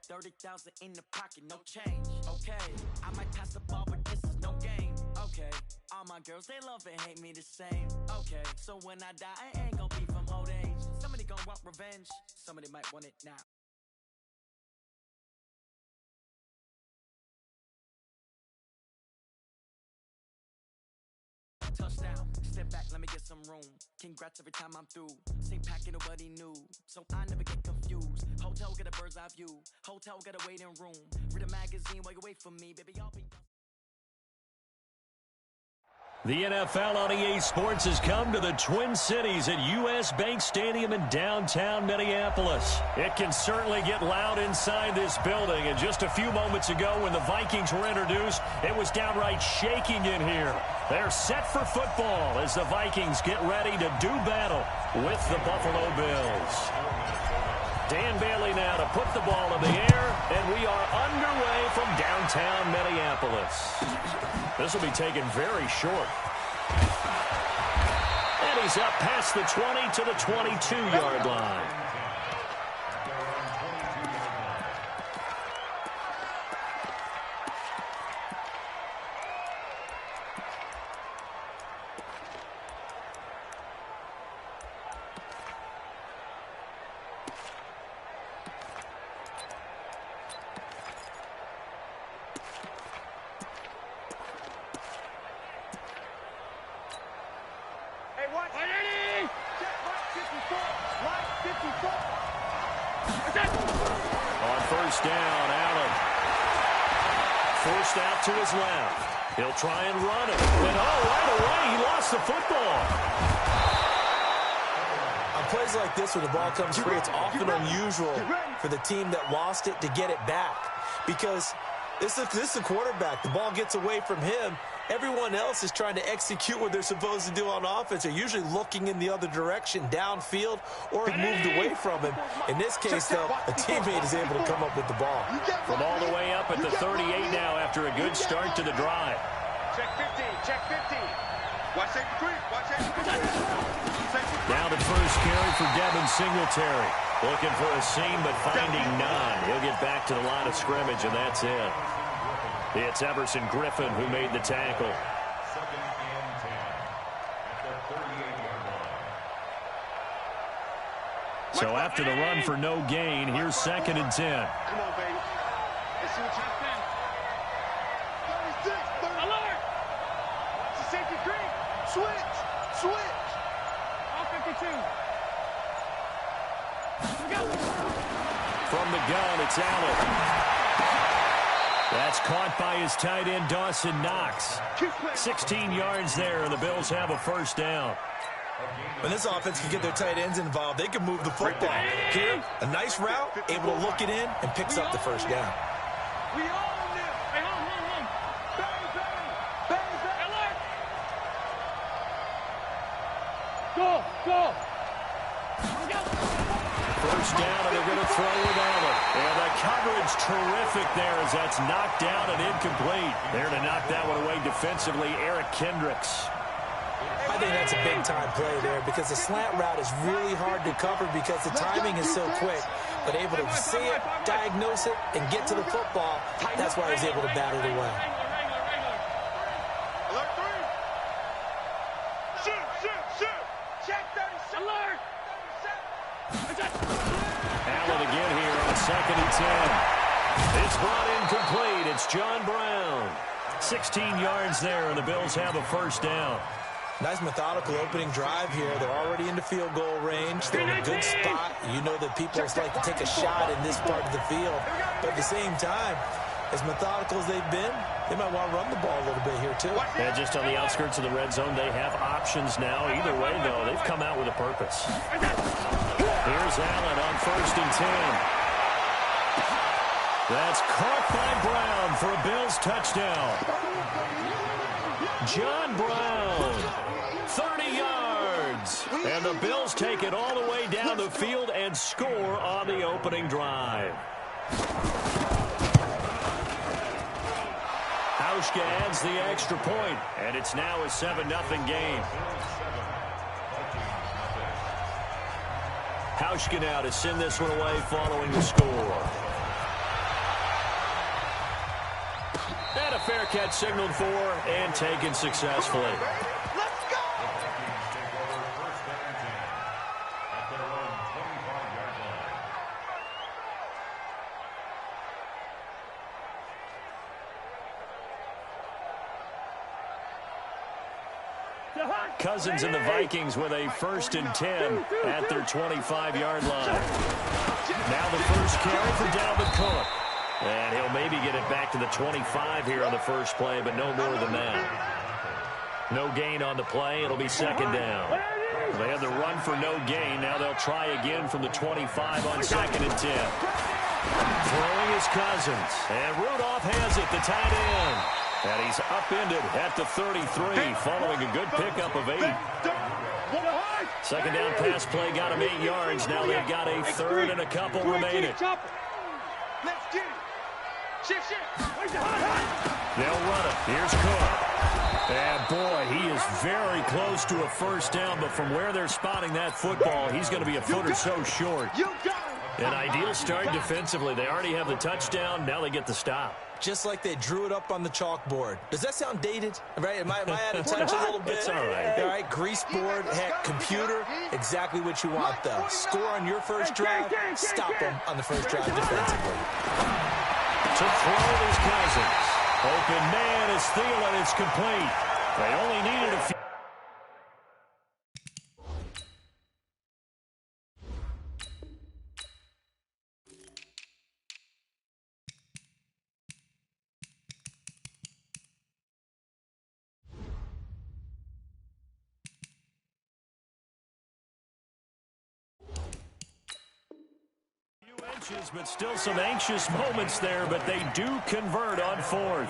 30,000 in the pocket, no change. Okay, I might pass the ball, but this is no game. Okay, all my girls, they love and hate me the same. Okay, so when I die, I ain't gonna be from old age. Somebody gonna want revenge, somebody might want it now. Touchdown, step back, let me get some room. Congrats every time I'm through. Same packet, nobody knew, so I never get confused. Hotel get a bird's eye view. Hotel get a waiting room. Read a magazine while you wait for me, baby. I'll be. The NFL on EA Sports has come to the Twin Cities at U.S. Bank Stadium in downtown Minneapolis. It can certainly get loud inside this building, and just a few moments ago when the Vikings were introduced, it was downright shaking in here. They're set for football as the Vikings get ready to do battle with the Buffalo Bills. Dan Bailey now to put the ball in the air, and we are underway from downtown Minneapolis. This will be taken very short. And he's up past the 20 to the 22-yard line. On first down, Allen. Forced out to his left. He'll try and run it. And right away, he lost the football. On plays like this where the ball comes free, it's often unusual for the team that lost it to get it back. Because this is the quarterback. The ball gets away from him. Everyone else is trying to execute what they're supposed to do on offense. They're usually looking in the other direction, downfield, or moved away from him. In this case, though, a teammate is able to come up with the ball. From all the way up at the 38 now after a good start to the drive. Check 50, check 50. Watch that creep, watch that. Now the first carry for Devin Singletary. Looking for a seam, but finding none. He'll get back to the line of scrimmage, and that's it. It's Everson Griffin who made the tackle. So after the run for no gain, here's 2nd and 10. Come on, baby. Let's see what you think. 36, 30. Alert! It's a safety creep. Switch, switch. All 52. From the gun, it's Allen. That's caught by his tight end, Dawson Knox. 16 yards there, and the Bills have a first down. When this offense can get their tight ends involved, they can move the football. Here, a nice route, able to look it in, and picks up the first down. We own it. Hey, home. Bang, bang. Bang, bang. Alert. Go. First down, and they're going to throw with Allen. And the coverage terrific there as that's knocked down and incomplete. There to knock that one away defensively, Eric Kendricks. I think that's a big-time play there because the slant route is really hard to cover because the timing is so quick. But able to see it, diagnose it, and get to the football, that's why he's able to bat it away. Alert 3. Shoot. Check 37. Alert. Allen again here on 2nd and 10. It's brought in complete. It's John Brown. 16 yards there, and the Bills have a first down. Nice methodical opening drive here. They're already into field goal range. They're in a good spot. You know that people like to take a shot in this part of the field. But at the same time, as methodical as they've been, they might want to run the ball a little bit here, too. And just on the outskirts of the red zone, they have options now. Either way, though, they've come out with a purpose. Here's Allen on 1st and 10. That's caught by Brown for a Bills touchdown. John Brown, 30 yards. And the Bills take it all the way down the field and score on the opening drive. Hauschka adds the extra point, and it's now a 7-0 game. Hauschka now to send this one away following the score. fair catch signaled for and taken successfully. Let's go! Cousins and the Vikings with a 1st and 10 at their 25-yard line. Now the first carry for Dalvin Cook. And he'll maybe get it back to the 25 here on the first play, but no more than that. No gain on the play. It'll be 2nd down. They had the run for no gain. Now they'll try again from the 25 on 2nd and 10. Throwing is Cousins. And Rudolph has it, the tight end. And he's upended at the 33 following a good pickup of 8. 2nd down pass play got him 8 yards. Now they've got a 3rd and a couple remaining. Let's get it. Shift. They'll run it. Here's Cook. And, boy, he is very close to a 1st down, but from where they're spotting that football, he's going to be a foot or so short. An ideal start defensively. They already have the touchdown. Now they get the stop. Just like they drew it up on the chalkboard. Does that sound dated? Right? Am I out of touch a little bit? It's all right. All right, grease board, heck, computer, exactly what you want, though. Score on your first drive, stop them on the first drive defensively. To throw is Cousins. Open man is Thielen. It's complete. They only needed a few. But still some anxious moments there, but they do convert on 4th.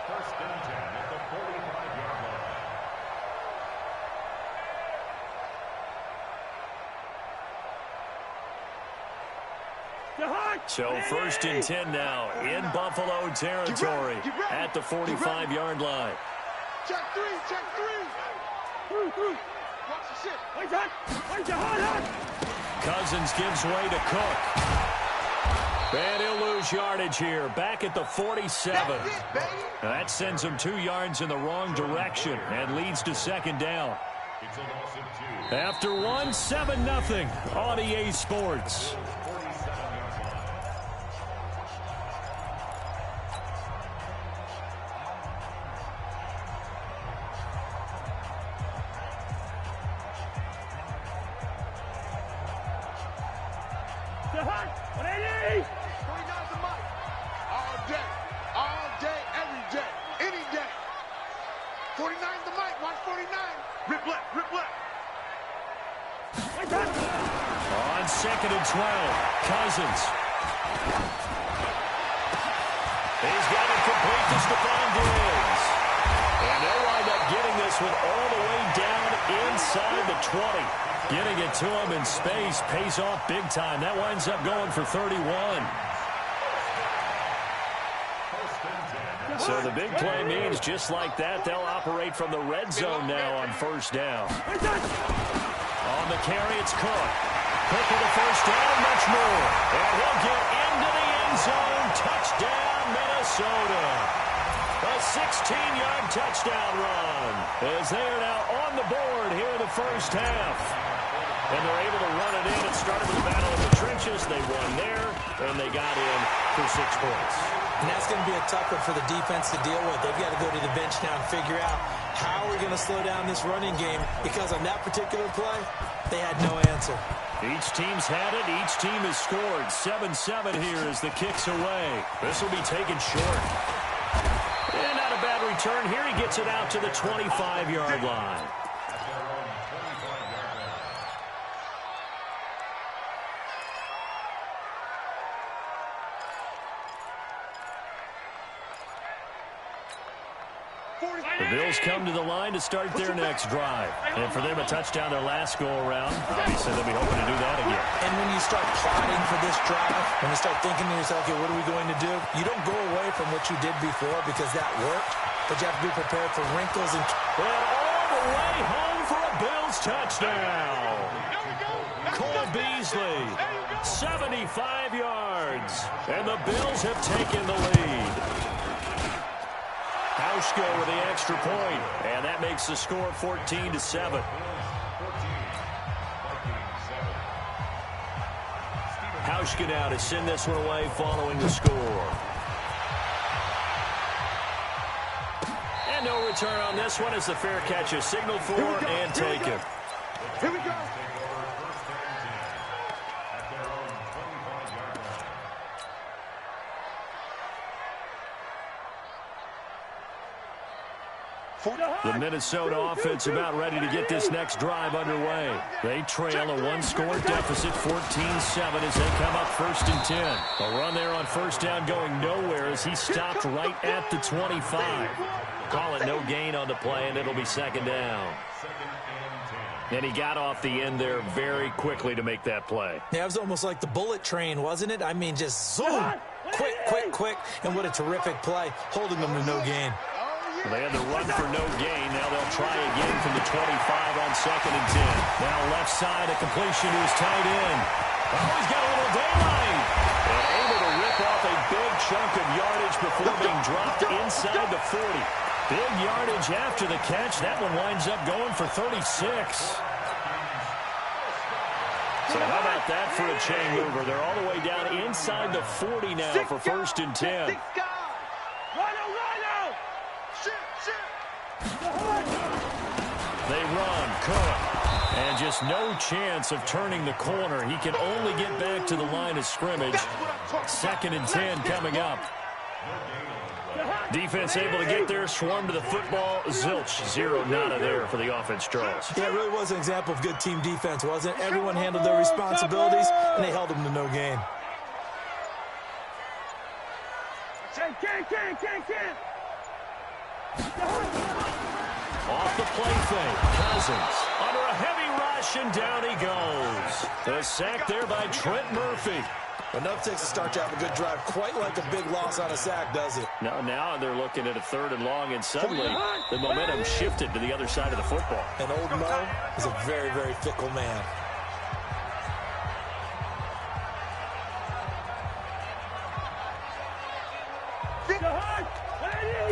First and 10 at the 45-yard line. So 1st and 10 now in Buffalo territory at the 45-yard line. Check three. Watch the shit. Cousins gives way to Cook. And he'll lose yardage here. Back at the 47. That sends him 2 yards in the wrong direction and leads to 2nd down. After 1, 7-0 on EA Sports. On 2nd and 12, Cousins. He's got it complete to Stephon Diggs. And they'll wind up getting this one all the way down inside the 20. Getting it to him in space pays off big time. That winds up going for 31. So the big play means just like that, they'll operate from the red zone now on 1st down. On the carry, it's Cook. Cook with a 1st down, much more. And he'll get into the end zone. Touchdown, Minnesota. A 16-yard touchdown run as they are now on the board here in the first half. And they're able to run it in. It started with a battle in the trenches. They won there, and they got in for 6 points. And that's going to be a tough one for the defense to deal with. They've got to go to the bench now and figure out how we're going to slow down this running game, because on that particular play, they had no answer. Each team's had it. Each team has scored. 7-7 here as the kick's away. This will be taken short. And not a bad return here. He gets it out to the 25-yard line. The Bills come to the line to start their next drive. And for them, a touchdown their last go-around. Obviously, they'll be hoping to do that again. And when you start plotting for this drive, when you start thinking to yourself, okay, what are we going to do? You don't go away from what you did before because that worked, but you have to be prepared for wrinkles. And all the way home for a Bills touchdown. Cole Beasley 75 yards. And the Bills have taken the lead. Hauschka with the extra point, and that makes the score 14-7. Hauschka now to send this one away following the score. And no return on this one as the fair catch is signaled for and taken. Here we go. The Minnesota offense about ready to get this next drive underway. They trail a one-score deficit, 14-7, as they come up 1st and 10. A run there on first down going nowhere as he stopped right at the 25. Call it no gain on the play, and it'll be 2nd down. And he got off the end there very quickly to make that play. Yeah, it was almost like the bullet train, wasn't it? I mean, just zoom, quick, quick, quick, and what a terrific play, holding them to no gain. They had the run for no gain. Now they'll try again from the 25 on 2nd and 10. Now left side, a completion to his tight end. Oh, he's got a little daylight. And able to rip off a big chunk of yardage before being dropped inside the 40. Big yardage after the catch. That one winds up going for 36. So how about that for a chain mover? They're all the way down inside the 40 now for 1st and 10. They run, Cook, and just no chance of turning the corner. He can only get back to the line of scrimmage. 2nd and 10 coming up. Defense able to get there, swarm to the football. Zilch, 0 nada there for the offense, Charles. Yeah, it really was an example of good team defense, wasn't it? Everyone handled their responsibilities, and they held them to no gain. Off the play fake, Cousins under a heavy rush, and down he goes. The sack there by Trent Murphy. Enough takes to start to have a good drive, quite like a big loss on a sack, does it? Now they're looking at a 3rd and long, and suddenly the momentum shifted to the other side of the football. And old Mo is a very, very fickle man.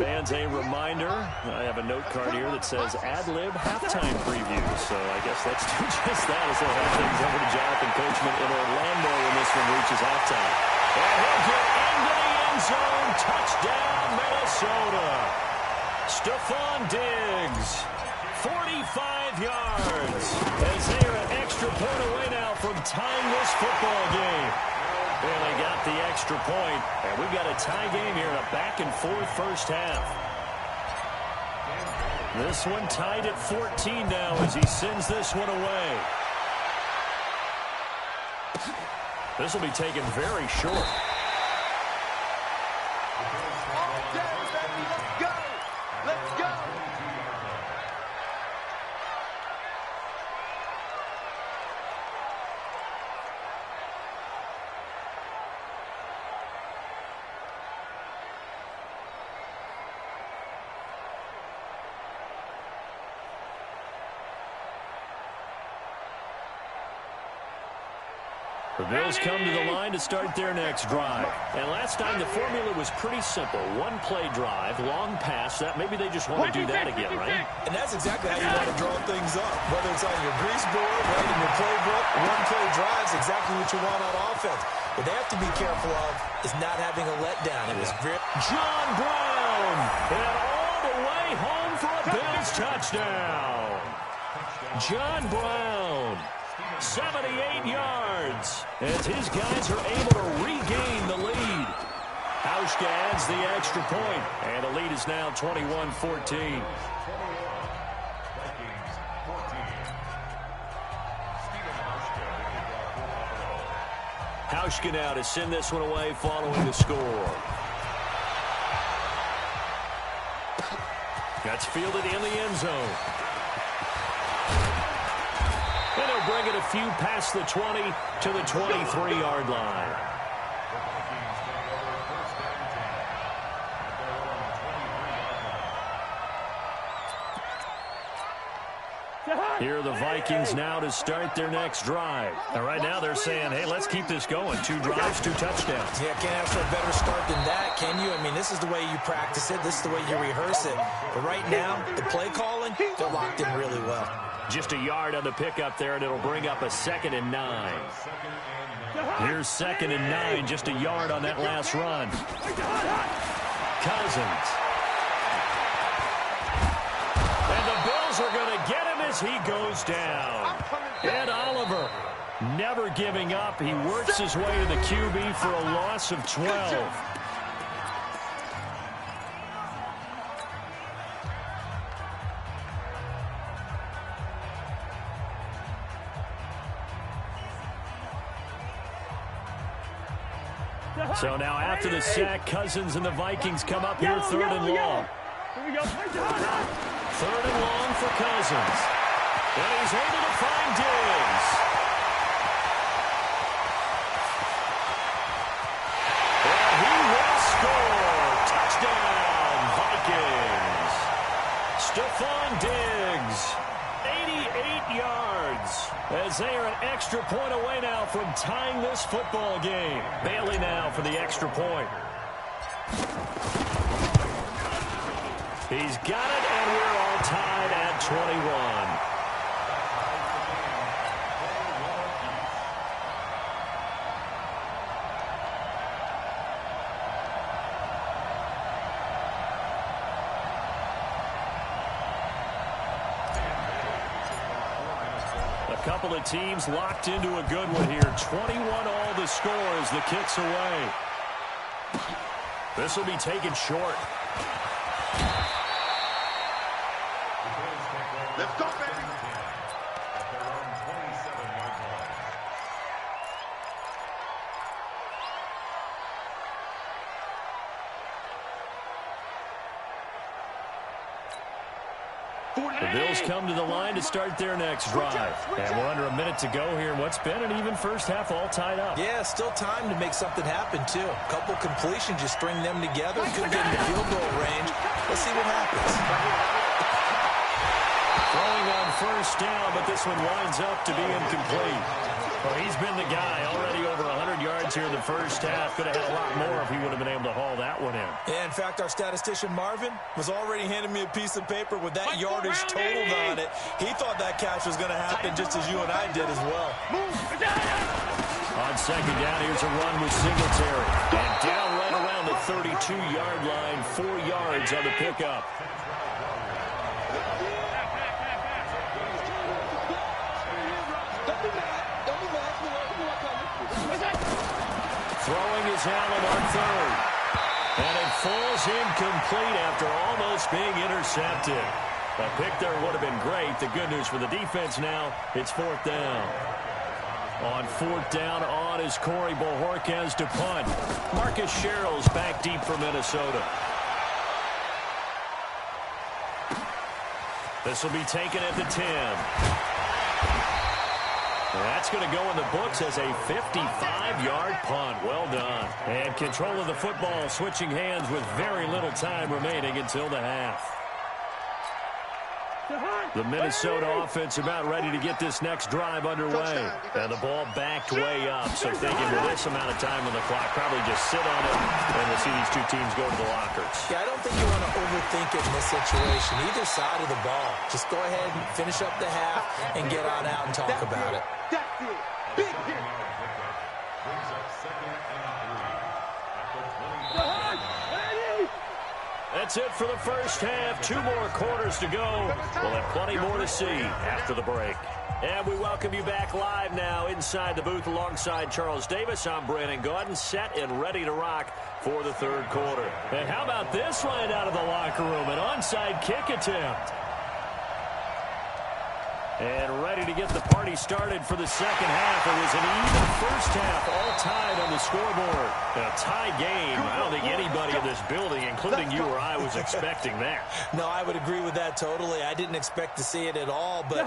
Fans, a reminder, I have a note card here that says ad-lib halftime preview. So I guess let's do just that as we'll hand things over to Jonathan Coachman in Orlando when this one reaches halftime. And he'll get into the end zone. Touchdown, Minnesota. Stephon Diggs, 45 yards. As they are an extra point away now from tying this football game. And they got the extra point, and we've got a tie game here in a back-and-forth first half. This one tied at 14 now as he sends this one away. This will be taken very short. Let's go. The Bills come to the line to start their next drive. And last time the formula was pretty simple. One play drive, long pass. That maybe they just want to do that again, right? And that's exactly how you want to draw things up. Whether it's on your grease board, right in your playbook, one play drive is exactly what you want on offense. What they have to be careful of is not having a letdown. It was very John Brown, and all the way home for a Bills touchdown. John Brown, 78 yards, as his guys are able to regain the lead. Hauschka adds the extra point, and the lead is now 21-14. Hauschka now to send this one away following the score. That's fielded in the end zone. And he'll bring it a few past the 20 to the 23-yard line. Here are the Vikings now to start their next drive. And right now they're saying, hey, let's keep this going. 2 drives, 2 touchdowns. Yeah, can't ask for a better start than that, can you? I mean, this is the way you practice it. This is the way you rehearse it. But right now, the play calling, they're locked in really well. Just a yard on the pickup there, and it'll bring up a 2nd and 9. Here's 2nd and 9, just a yard on that last run. Cousins. And the Bills are going to get him as he goes down. Ed Oliver never giving up. He works his way to the QB for a loss of 12. So now after the sack, Cousins and the Vikings come up here 3rd and long. 3rd and long for Cousins. And he's able to find Diggs. And he will score. Touchdown, Vikings. Stephon Diggs, 88 yards. As they are an extra point away now from tying this football game. Bailey now for the extra point. He's got it, and we're all tied at 21. A couple of teams locked into a good one here. 21 all the score as the kick's away. This will be taken short. Let's go, baby. The Bills come to the line to start their next drive. And we're under a minute to go here. What's been an even first half all tied up. Yeah, still time to make something happen, too. A couple completions, just string them together. Could get in the field goal range. Let's see what happens. Throwing on first down, but this one winds up to be incomplete. Well, he's been the guy. Already over 100 yards here in the first half. Could have had a lot more if he would have been able to haul that one in. Yeah, in fact, our statistician Marvin was already handing me a piece of paper with that yardage totaled on it. He thought that catch was going to happen just as you and I did as well. On second down, here's a run with Singletary. And down right around the 32-yard line, 4 yards on the pickup. Throwing is Allen on 3rd. And it falls incomplete after almost being intercepted. A pick there would have been great. The good news for the defense now, it's 4th down. On 4th down, on is Corey Bojorquez to punt. Marcus Sherrill's back deep for Minnesota. This will be taken at the 10. That's going to go in the books as a 55-yard punt. Well done. And control of the football switching hands with very little time remaining until the half. The Minnesota offense about ready to get this next drive underway. And the ball backed way up. So thinking with this amount of time on the clock, probably just sit on it, and we'll see these two teams go to the lockers. Yeah, I don't think you want to overthink it in this situation. Either side of the ball. Just go ahead and finish up the half and get on out and talk about it. That's it. Big hit. That's it for the first half. 2 more quarters to go. We'll have plenty more to see after the break. And we welcome you back live now inside the booth alongside Charles Davis. I'm Brandon Gaudin, set and ready to rock for the 3rd quarter. And how about this right out of the locker room? An onside kick attempt. And ready to get the party started for the second half. It was an even first half, all tied on the scoreboard. A tie game. I don't think anybody in this building, including you or I, was expecting that. No, I would agree with that totally. I didn't expect to see it at all, but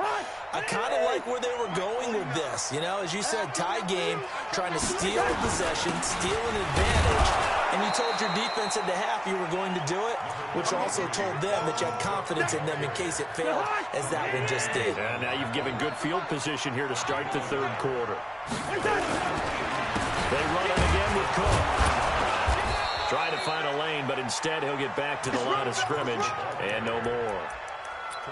I kind of like where they were going with this. You know, as you said, tie game, trying to steal a possession, steal an advantage, and you told your defense at the half you were going to do it, which also told them that you had confidence in them in case it failed, as that one just did. And now you've given good field position here to start the third quarter. They run it again with Cook. Try to find a lane, but instead he'll get back to the line of scrimmage, and no more.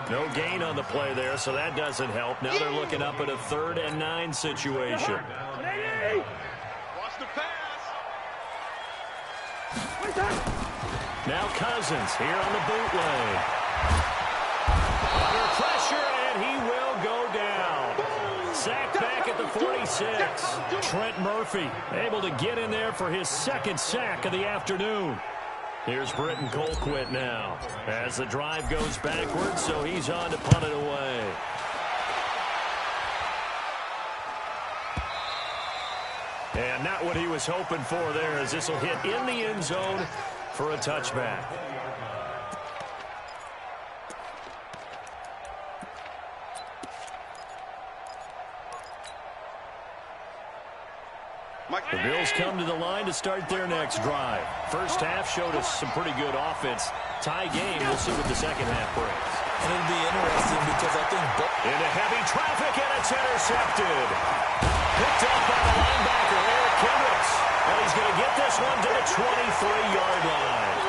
No gain on the play there, so that doesn't help. Now they're looking up at a 3rd and 9 situation. Watch the pass. Now Cousins here on the bootleg. Under pressure, and he will go down. Sacked back at the 46. Trent Murphy able to get in there for his 2nd sack of the afternoon. Here's Britton Colquitt now as the drive goes backwards, so he's on to punt it away. And not what he was hoping for there, as this will hit in the end zone for a touchback. The Bills come to the line to start their next drive. First half showed us some pretty good offense. Tie game, we'll see what the second half brings. And it'll be interesting because I think... Into heavy traffic, and it's intercepted. Picked up by the linebacker, Eric Kendricks. And he's going to get this one to the 23-yard line.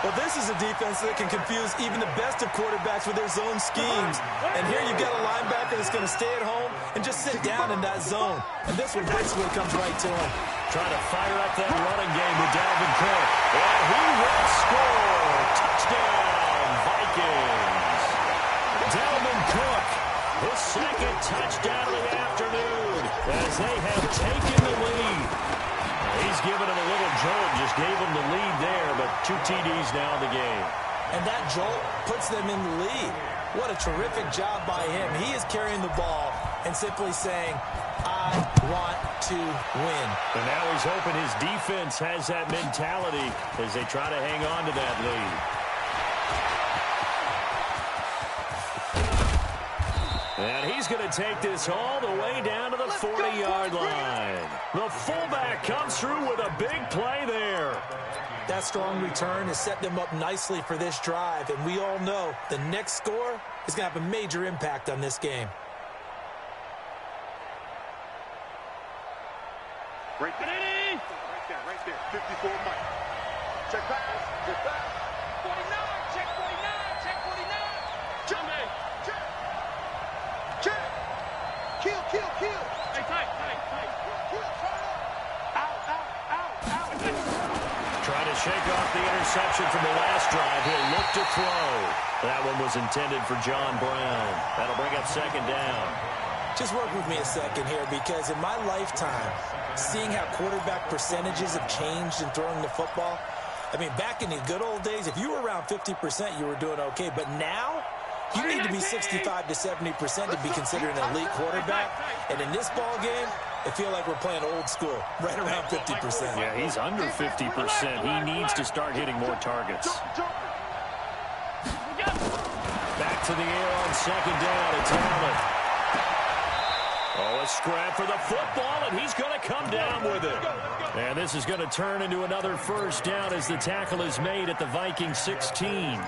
Well, this is a defense that can confuse even the best of quarterbacks with their zone schemes. And here you've got a linebacker that's going to stay at home and just sit down in that zone. And this one basically comes right to him. Trying to fire up that running game with Dalvin Cook. And he will score. Touchdown, Vikings. Dalvin Cook, his 2nd touchdown of the afternoon as they have taken the lead. He's given him a little jolt, just gave him the lead there, but 2 TDs now in the game. And that jolt puts them in the lead. What a terrific job by him. He is carrying the ball and simply saying, I want to win. And now he's hoping his defense has that mentality as they try to hang on to that lead. And he's going to take this all the way down to the 40-yard line. The fullback comes through with a big play there. That strong return has set them up nicely for this drive, and we all know the next score is going to have a major impact on this game. Right there. Right there. 54 Mike. Check pass. Check pass. 49. Check 49. Check 49. Check me. Check. Check. Kill. Hey, tight. Kill. Out. Trying to shake off the interception from the last drive. He'll look to throw. That one was intended for John Brown. That'll bring up 2nd down. Just work with me a second here, because in my lifetime, seeing how quarterback percentages have changed in throwing the football, I mean, back in the good old days, if you were around 50%, you were doing okay. But now, you need to be 65 to 70% to be considered an elite quarterback. And in this ball game, I feel like we're playing old school, right around 50%. Yeah, he's under 50%. He needs to start hitting more targets. Back to the air on 2nd down. It's Allen. Oh, a scrap for the football, and he's going to come down with it. And this is going to turn into another 1st down as the tackle is made at the Vikings 16.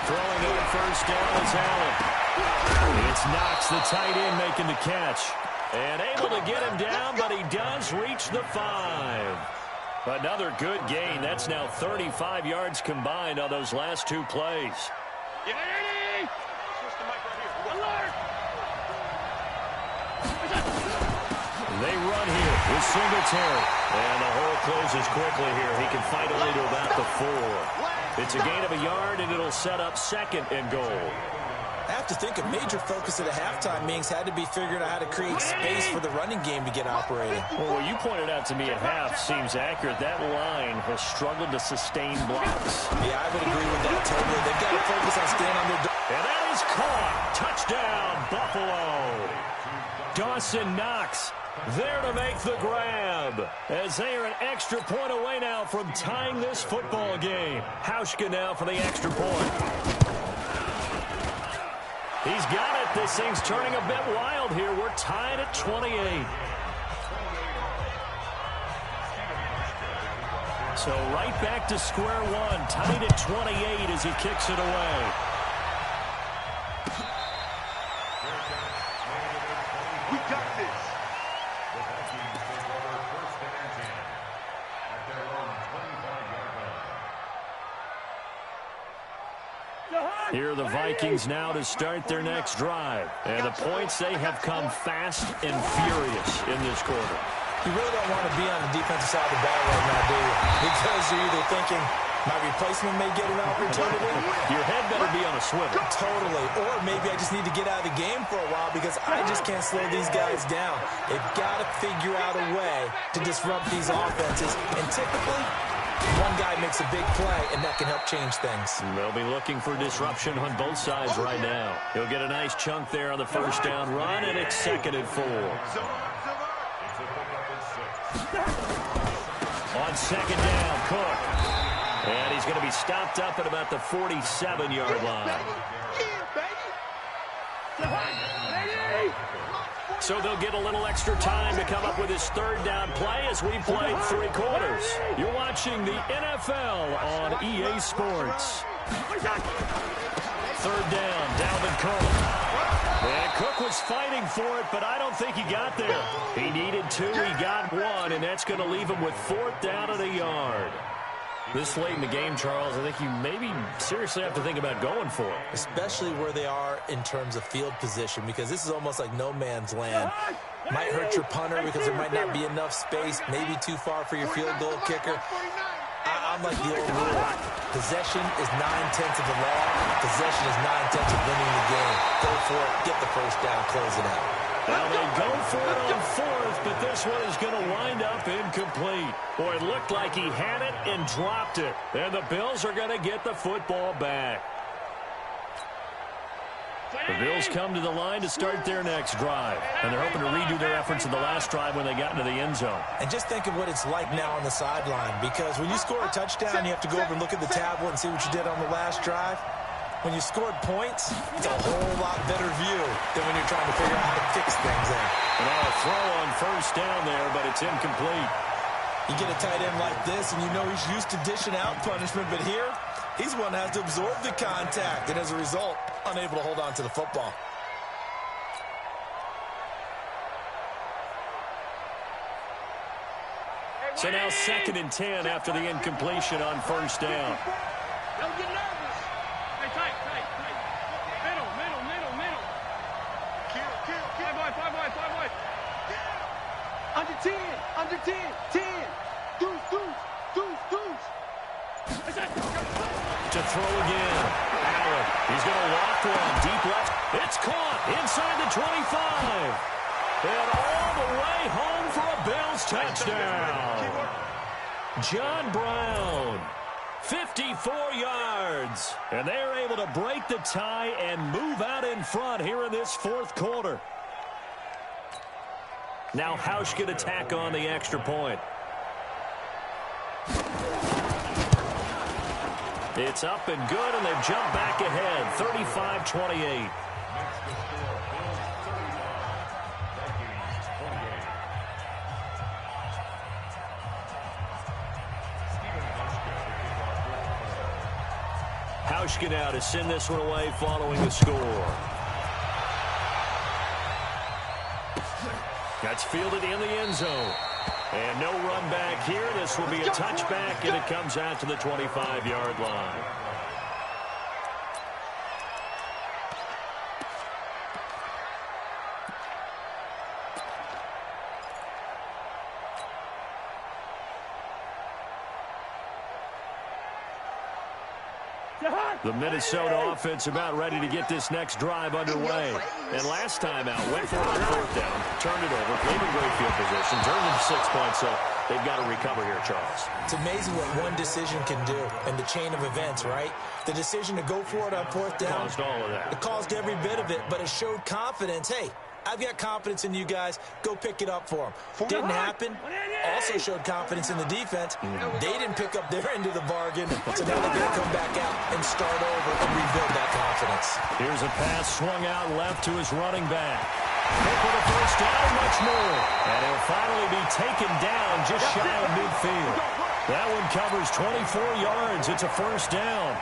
Throwing on 1st down is Allen. It's Knox, the tight end, making the catch. And able to get him down, but he does reach the 5. Another good gain. That's now 35 yards combined on those last 2 plays. Get ready! Switch the mic right here. Alert! They run here with Singletary. And the hole closes quickly here. He can fight only to about the 4. It's a gain of a yard, and it'll set up 2nd and goal. I have to think a major focus at a halftime means had to be figuring out how to create space for the running game to get operating. Well, what you pointed out to me at half seems accurate. That line has struggled to sustain blocks. Yeah, I would agree with that totally. They've got to focus on staying on their... And that is caught. Touchdown, Buffalo. Dawson Knox there to make the grab, as they are an extra point away now from tying this football game. Hauschka now for the extra point. He's got it. This thing's turning a bit wild here. We're tied at 28. So right back to square one, tied at 28 as he kicks it away. We got this. Here are the Vikings now to start their next drive. And the points, they have come fast and furious in this quarter. You really don't want to be on the defensive side of the ball right now, do you? Because you're either thinking, my replacement may get an opportunity. Your head better be on a swivel. Totally. Or maybe I just need to get out of the game for a while because I just can't slow these guys down. They've got to figure out a way to disrupt these offenses. And typically, one guy makes a big play, and that can help change things. They'll be looking for disruption on both sides right now. He'll get a nice chunk there on the first down run, and it's 2nd and 4. On 2nd down, Cook. And he's going to be stopped up at about the 47-yard line. So they'll get a little extra time to come up with his 3rd down play as we played 3 quarters. You're watching the NFL on EA Sports. 3rd down, Dalvin Cook. And Cook was fighting for it, but I don't think he got there. He needed 2, he got 1, and that's going to leave him with 4th down and a yard. This late in the game, Charles, I think you maybe seriously have to think about going for it. Especially where they are in terms of field position, because this is almost like no man's land. Might hurt your punter because there might not be enough space, maybe too far for your field goal kicker. I'm like the old rule. Possession is 9/10 of the law. Possession is 9/10 of winning the game. Go for it, get the first down, close it out. Now they go for it on 4th, but this one is going to wind up incomplete. Boy, it looked like he had it and dropped it. And the Bills are going to get the football back. The Bills come to the line to start their next drive. And they're hoping to redo their efforts in the last drive when they got into the end zone. And just think of what it's like now on the sideline. Because when you score a touchdown, you have to go over and look at the tablet and see what you did on the last drive. When you scored points, it's a whole lot better view than when you're trying to figure out how to fix things in. And now a throw on 1st down there, but it's incomplete. You get a tight end like this, and you know he's used to dishing out punishment, but here, he's one that has to absorb the contact, and as a result, unable to hold on to the football. So now 2nd and 10 after the incompletion on 1st down. Don't get nervous. Hey, tight. Middle. Kill. 5 wide. Under 10. 10. Deuce. To throw again. Allen, he's going to walk one. Deep left. It's caught inside the 25. And all the way home for a Bills touchdown. John Brown. 54 yards. And they're able to break the tie and move out in front here in this 4th quarter. Now Hauschka to tack on the extra point. It's up and good, and they've jumped back ahead, 35-28. Hauschka now to send this one away following the score. That's fielded in the end zone. And no run back here. This will be a touchback, and it comes out to the 25-yard line. The Minnesota offense about ready to get this next drive underway. And last time out, went for it on 4th down, turned it over, played in great field position, turned into 6 points. So they've got to recover here, Charles. It's amazing what one decision can do in the chain of events, right? The decision to go for it on fourth down. Caused all of that. It caused every bit of it, but it showed confidence. Hey, I've got confidence in you guys. Go pick it up for them. Didn't happen. Also showed confidence in the defense. They didn't pick up their end of the bargain, so now they're going to come back out and start over and rebuild that confidence. Here's a pass swung out left to his running back. Pick for the first down, much more. And he'll finally be taken down just shy of midfield. That one covers 24 yards. It's a first down.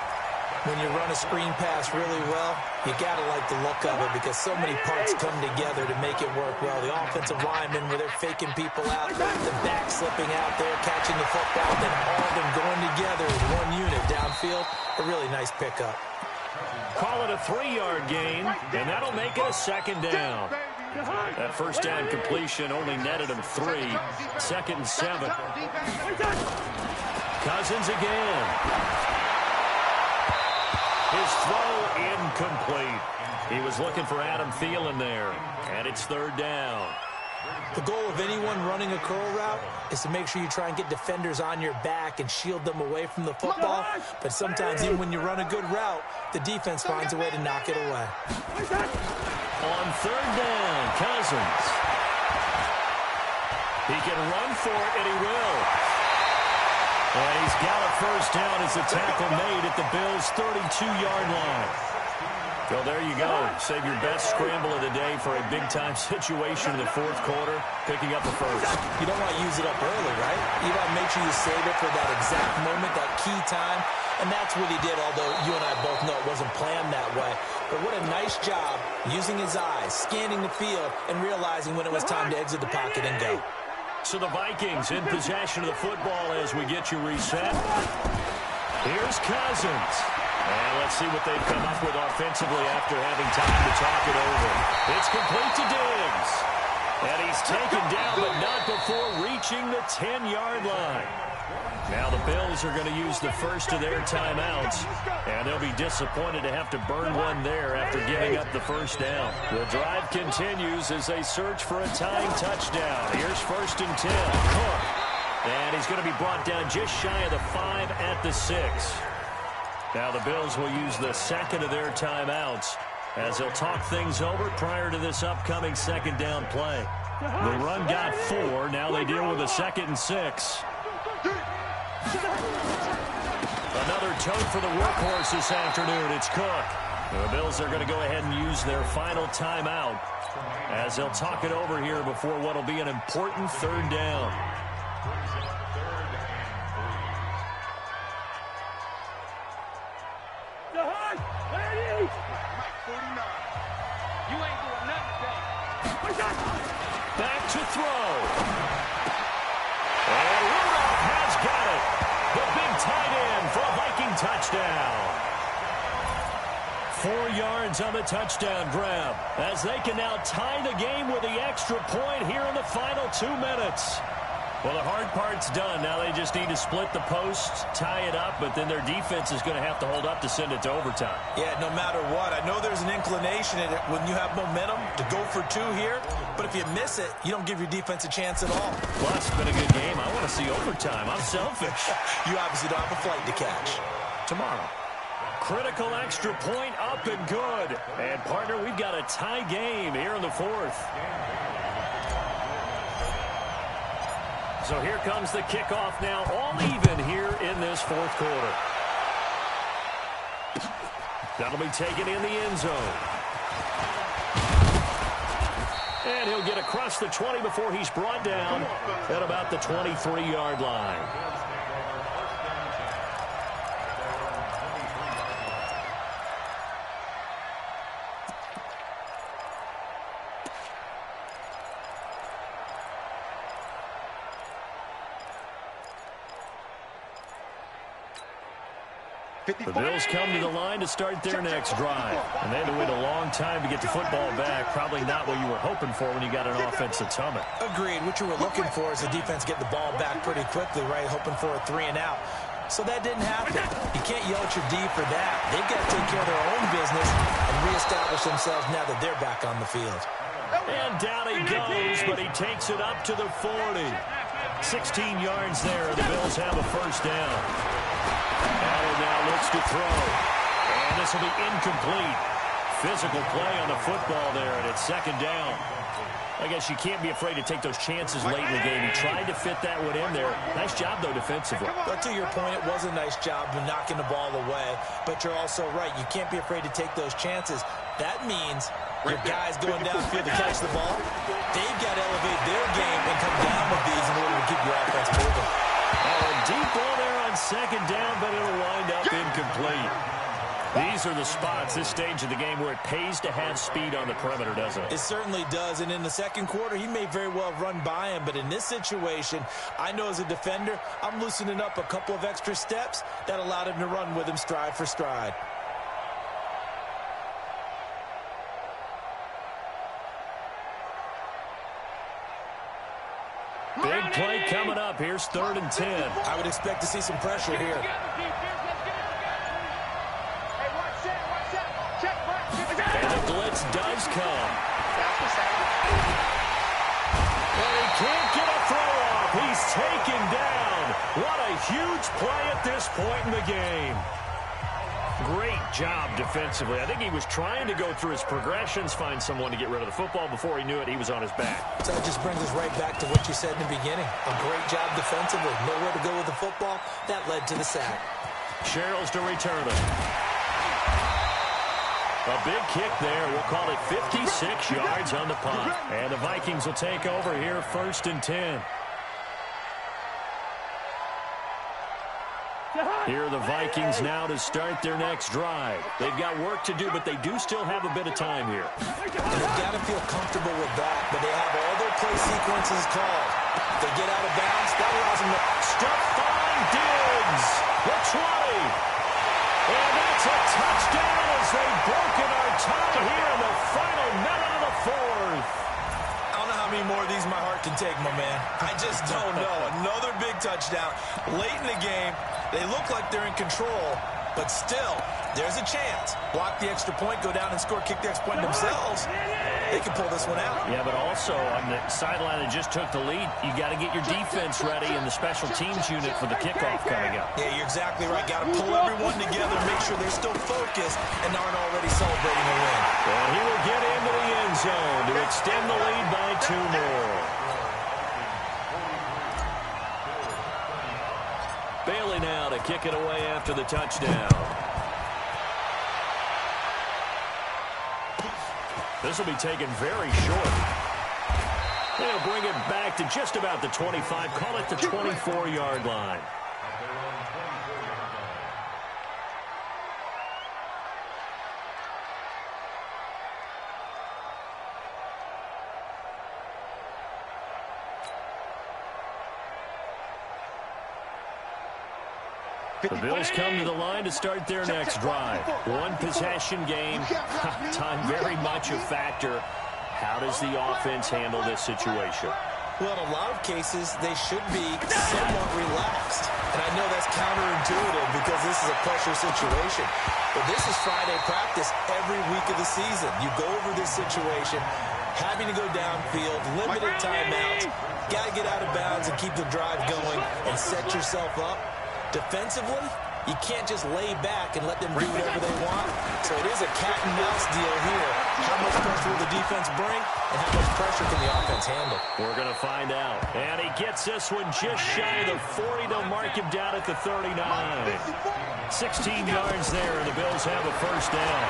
When you run a screen pass really well, you got to like the look of it because so many parts come together to make it work well. The offensive linemen, where they're faking people out, the back slipping out there, catching the football, then all of them going together as one unit downfield. A really nice pickup. Call it a 3-yard gain, and that'll make it a second down. That first down completion only netted him 3. 2nd and 7. Cousins again. His throw incomplete. He was looking for Adam Thielen there, and it's 3rd down. The goal of anyone running a curl route is to make sure you try and get defenders on your back and shield them away from the football. But sometimes even when you run a good route, the defense finds a way to knock it away. On 3rd down, Cousins. He can run for it, and he will. And he's got a first down as the tackle made at the Bills' 32-yard line. Well, there you go. Save your best scramble of the day for a big-time situation in the 4th quarter, picking up a first. You don't want to use it up early, right? You want to make sure you save it for that exact moment, that key time. And that's what he did, although you and I both know it wasn't planned that way. But what a nice job using his eyes, scanning the field, and realizing when it was time to exit the pocket and go. So the Vikings in possession of the football as we get you reset. Here's Cousins. And let's see what they've come up with offensively after having time to talk it over. It's complete to Diggs. And he's taken down, but not before reaching the 10-yard line. Now the Bills are going to use the first of their timeouts, and they'll be disappointed to have to burn one there after giving up the first down. The drive continues as they search for a tying touchdown. Here's 1st and 10. Cook. And he's going to be brought down just shy of the 5 at the 6. Now the Bills will use the second of their timeouts as they'll talk things over prior to this upcoming 2nd down play. The run got 4. Now they deal with a 2nd and 6. Another tote for the workhorse this afternoon. It's Cook. The Bills are going to go ahead and use their final timeout as they'll talk it over here before what will be an important 3rd down. Back to throw. And Rudolph has got it. The big tight end for a Viking touchdown. 4 yards on the touchdown grab as they can now tie the game with the extra point here in the final 2 minutes. Well, the hard part's done. Now they just need to split the post, tie it up, but then their defense is going to have to hold up to send it to overtime. Yeah, no matter what. I know there's an inclination in it when you have momentum to go for 2 here, but if you miss it, you don't give your defense a chance at all. Plus, it's been a good game. I want to see overtime. I'm selfish. You obviously don't have a flight to catch. Tomorrow. Critical extra point up and good. And, partner, we've got a tie game here in the 4th. So here comes the kickoff now, all even here in this 4th quarter. That'll be taken in the end zone. And he'll get across the 20 before he's brought down at about the 23-yard line. The Bills come to the line to start their next drive. And they had to wait a long time to get the football back. Probably not what you were hoping for when you got an offense that's humming. Agreed. What you were looking for is the defense get the ball back pretty quickly, right? Hoping for a 3 and out. So that didn't happen. You can't yell at your D for that. They've got to take care of their own business and reestablish themselves now that they're back on the field. And down he goes, but he takes it up to the 40. 16 yards there, and the Bills have a first down. Allen now looks to throw. And this will be incomplete. Physical play on the football there, and it's second down. I guess you can't be afraid to take those chances late in the game. He tried to fit that one in there. Nice job, though, defensively. But to your point, it was a nice job of knocking the ball away. But you're also right. You can't be afraid to take those chances. That means your guys going downfield to catch the ball, they've got to elevate their game and come down with these in order to keep your offense moving. A deep ball there on second down, but it'll wind up incomplete. These are the spots, this stage of the game, where it pays to have speed on the perimeter, doesn't it? It certainly does, and in the second quarter, he may very well run by him, but in this situation, I know as a defender, I'm loosening up a couple of extra steps that allowed him to run with him stride for stride. Big play coming up. Here's 3rd and 10. I would expect to see some pressure here. And the blitz does come. And he can't get a throw off. He's taken down. What a huge play at this point in the game. Great job defensively. I think he was trying to go through his progressions, find someone to get rid of the football. Before he knew it, he was on his back. So that just brings us right back to what you said in the beginning. A great job defensively. Nowhere to go with the football. That led to the sack. Sherrills to return it. A big kick there. We'll call it 56 yards on the punt. And the Vikings will take over here, 1st and 10. Here are the Vikings now to start their next drive. They've got work to do, but they do still have a bit of time here. They've got to feel comfortable with that, but they have all their play sequences called. If they get out of bounds, that allows them to... Stephon Diggs, the 20. And that's a touchdown as they've broken our tie here in the final minute of the 4th. I don't know how many more of these my heart can take, my man. I just don't know. Another big touchdown. Late in the game, they look like they're in control, but still, there's a chance. Block the extra point, go down and score, kick the extra point themselves. They can pull this one out. Yeah, but also on the sideline that just took the lead, you got to get your defense ready and the special teams unit for the kickoff coming up. Yeah, you're exactly right. Got to pull everyone together, make sure they're still focused and aren't already celebrating a win. And he will get into the end zone to extend the lead by 2 more. Bailey now to kick it away after the touchdown. This will be taken very short. They'll bring it back to just about the 25, call it the 24-yard line. The Bills come to the line to start their next drive. One possession game. Time very much a factor. How does the offense handle this situation? Well, in a lot of cases, they should be somewhat relaxed. And I know that's counterintuitive because this is a pressure situation. But this is Friday practice every week of the season. You go over this situation, having to go downfield, limited timeouts, got to get out of bounds and keep the drive going and set yourself up. Defensively, you can't just lay back and let them do whatever they want. So it is a cat-and-mouse deal here. How much pressure will the defense bring, and how much pressure can the offense handle? We're going to find out. And he gets this one just shy of the 40. They'll mark him down at the 39. 16 yards there, and the Bills have a first down.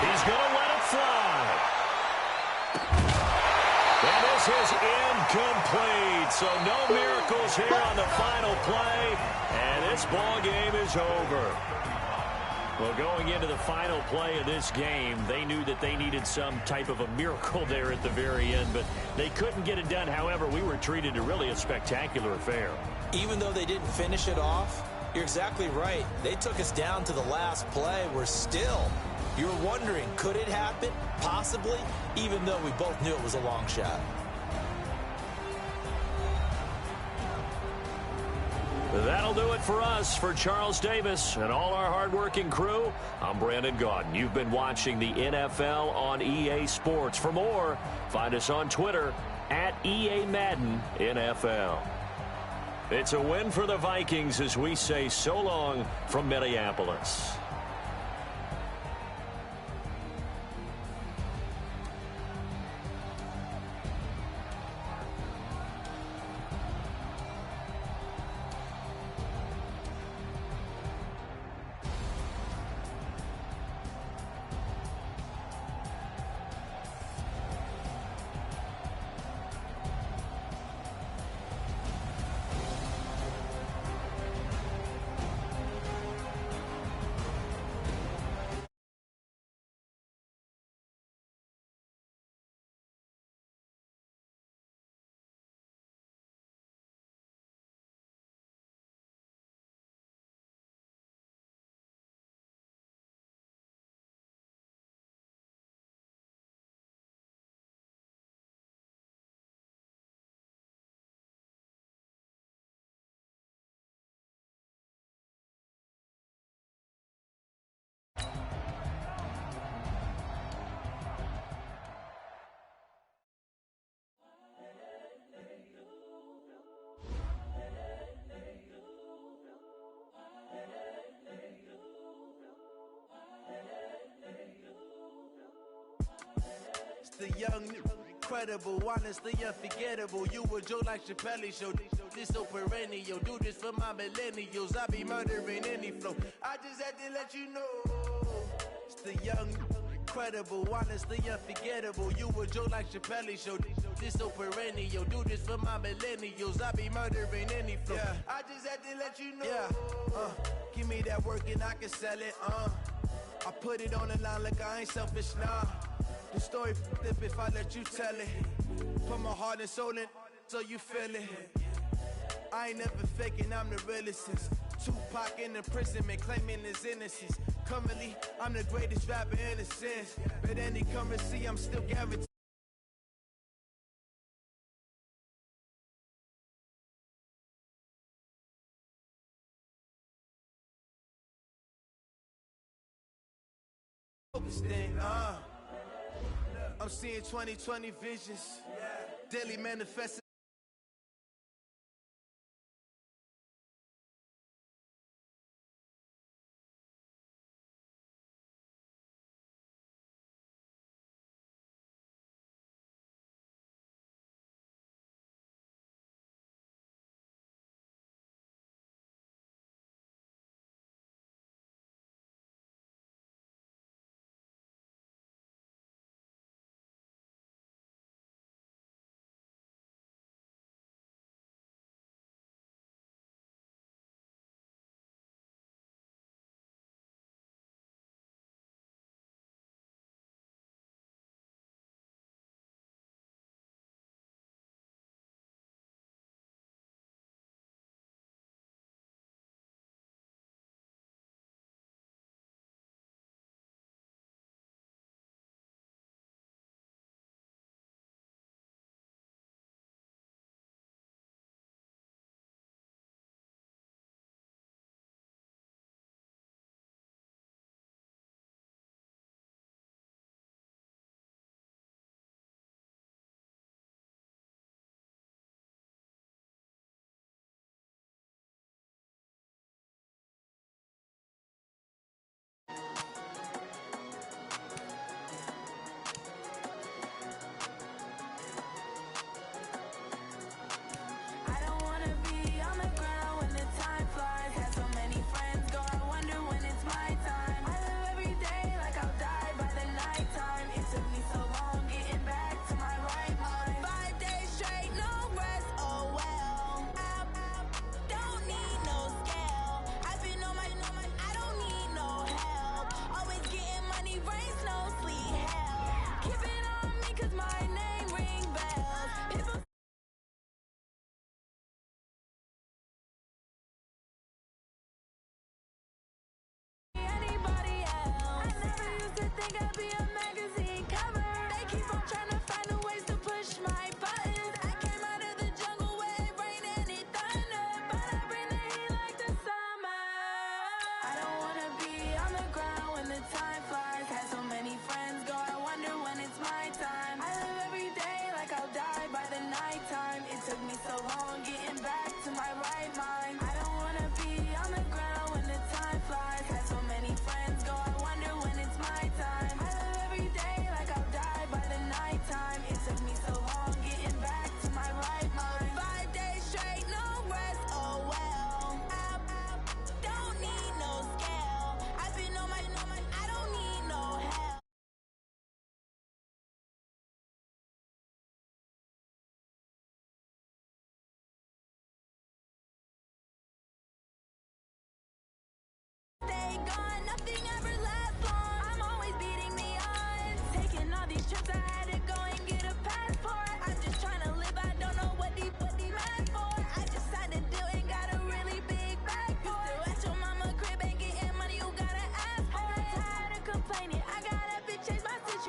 He's going to let it fly. And this is incomplete. So no miracles here on the final play. And this ball game is over. Well, going into the final play of this game, they knew that they needed some type of a miracle there at the very end, but they couldn't get it done. However, we were treated to really a spectacular affair. Even though they didn't finish it off, you're exactly right. They took us down to the last play. We're still, you're wondering, could it happen? Possibly, even though we both knew it was a long shot. That'll do it for us. For Charles Davis and all our hardworking crew, I'm Brandon Gaudin. You've been watching the NFL on EA Sports. For more, find us on Twitter EA Madden NFL. It's a win for the Vikings as we say so long from Minneapolis. The young, incredible, honestly unforgettable. You a Joe like Chappelle show. This so perennial. Do this for my millennials. I be murdering any flow. I just had to let you know. It's the young, incredible, honestly unforgettable. You a Joe like Chappelle show. This so perennial. Do this for my millennials. I be murdering any flow. Yeah. I just had to let you know. Yeah. Give me that work and I can sell it. I put it on the line like I ain't selfish, nah. The story flip if I let you tell it. Put my heart and soul in so you feel it. I ain't never faking, I'm the realest since Tupac in imprisonment, claiming his innocence. Currently, I'm the greatest rapper in a sense. But any currency, I'm still guaranteed. I'm seeing 2020 visions, daily manifesting. gone. Nothing ever lasts long. I'm always beating the odds. Taking all these trips, I had to go and get a passport. I'm just trying to live, I don't know what the mad for. I just signed a deal and got a really big bag for it. You still at your mama crib and getting money, you gotta ask for it. I'm tired of complaining, I gotta bitch change my situation.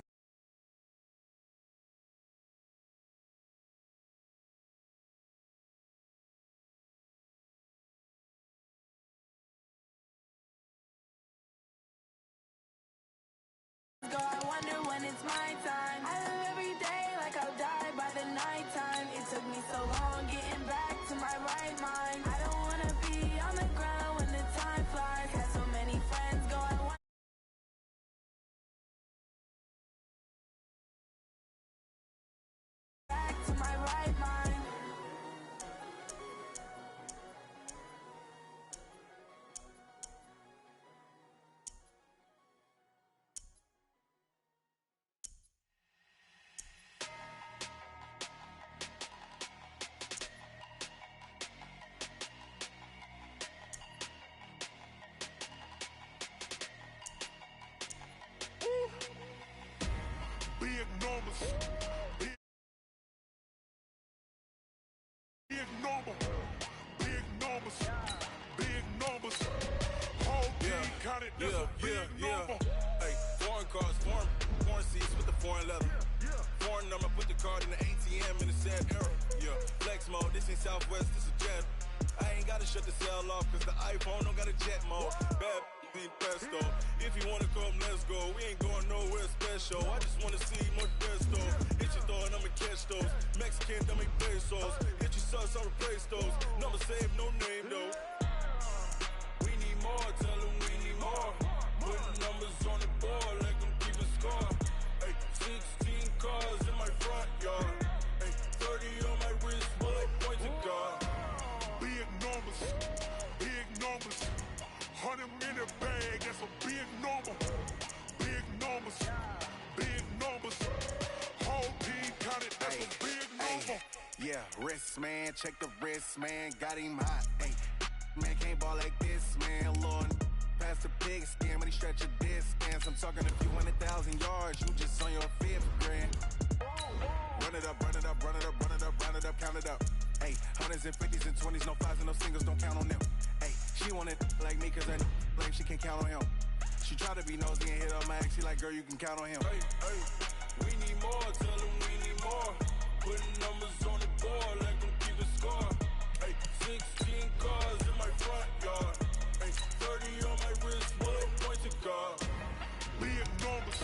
Go, I wonder when it's my time. I live every day like I'll die by the nighttime. It took me so long getting back to my right mind. I don't wanna be on the ground when the time flies. Had so many friends go, I want back to my right mind. Big numbers. Big number. Big numbers. Big numbers. Whole team counted. That's a big number. Hey, foreign cars, foreign seats with the foreign leather. Foreign number, put the card in the ATM in the sad era. Yeah, flex mode, this ain't Southwest, this is jet. I ain't gotta shut the cell off, cause the iPhone don't got a jet mode. Bad need pesto. If you wanna come, let's go. We ain't going nowhere special. I just wanna see more desto. Hit your throw and I'ma catch those. Mexican, don't make pesos. Hit your sus, I'll replace those. Number save, no name though. We need more, tell them we need more. Putting numbers on the board, like them keep a score. Hey, 16 cars in my front yard. Hey, 30 on my wrist, bullet point to God. Big numbers. Big numbers. 100 in a bag, that's a big number. Big numbers. Big numbers. Whole team counted, that's a big number. Yeah, wrist man, check the wrist man, got him hot. Hey, man can't ball like this, man. Lord, past the big skin when he stretch a distance. I'm talking a few 100,000 yards, you just on your fifth grand. Run it up, run it up, run it up, run it up, run it up, count it up. Hey, hundreds and fifties and 20s, no fives and no singles, don't count on them. Hey, she wanted like me cause I like she can't count on him. She tried to be nosy and hit up my ex, she like, girl, you can count on him. Hey, We need more, tell them we need more. Putting numbers on the board, like them keep a score. Hey, 16 cars in my front yard. Hey, 30 on my wrist, bullet point to God. big numbers.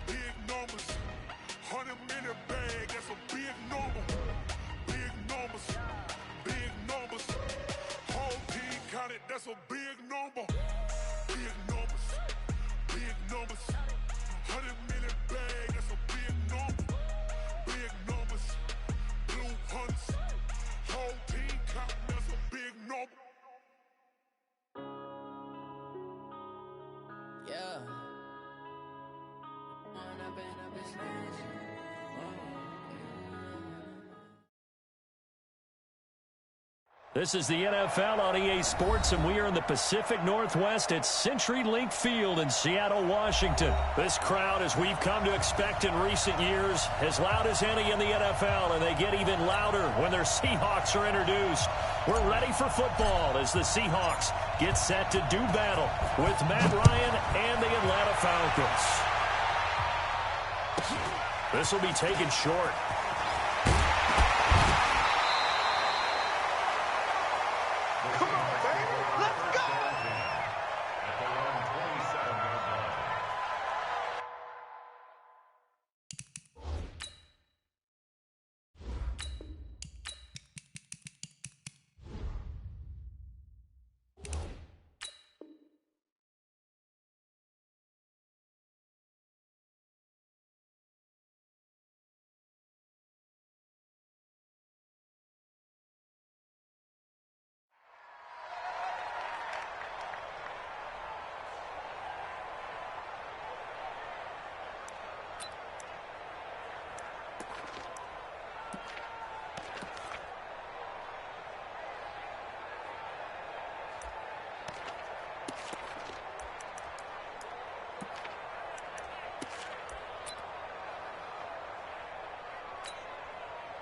Big numbers. 100 in a bag, that's a big number. Big numbers. Big numbers. Whole team counted, that's a big number. Big numbers. Big numbers. 100 in a bag, that's a big number. Big numbers. Blue hunts. Whole team counting, that's a big number. Yeah. Run up in a business. This is the NFL on EA Sports, and we are in the Pacific Northwest at CenturyLink Field in Seattle, Washington. This crowd, as we've come to expect in recent years, as loud as any in the NFL, and they get even louder when their Seahawks are introduced. We're ready for football as the Seahawks get set to do battle with Matt Ryan and the Atlanta Falcons. This will be taken short.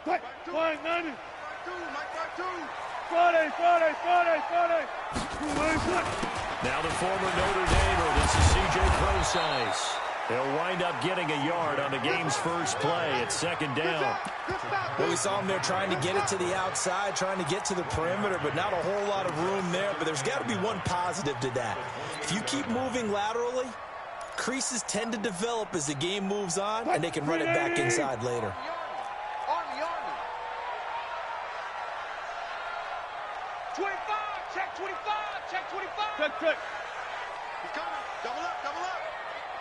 Fine, 90. Now the former Notre Damer, this is C.J. Procise. He'll wind up getting a yard on the game's first play at second down. Well, we saw him there trying to get it to the outside, trying to get to the perimeter, but not a whole lot of room there. But there's got to be one positive to that. If you keep moving laterally, creases tend to develop as the game moves on, and they can run it back inside later. Army. 25, check 25, check 25. Check. He's coming. Double up.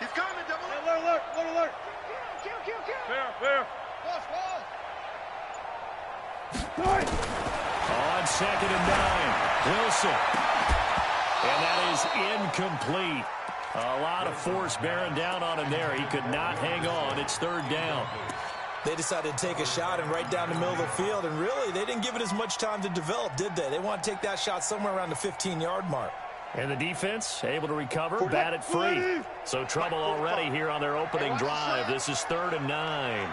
He's coming. Double up. Alert. Kill. Fair. Boss. On second and 9, Wilson. And that is incomplete. A lot of force bearing down on him there. He could not hang on. It's third down. They decided to take a shot and right down the middle of the field, and really, they didn't give it as much time to develop, did they? They want to take that shot somewhere around the 15-yard mark. And the defense able to recover, bat it free. So trouble already here on their opening drive. This is third and 9.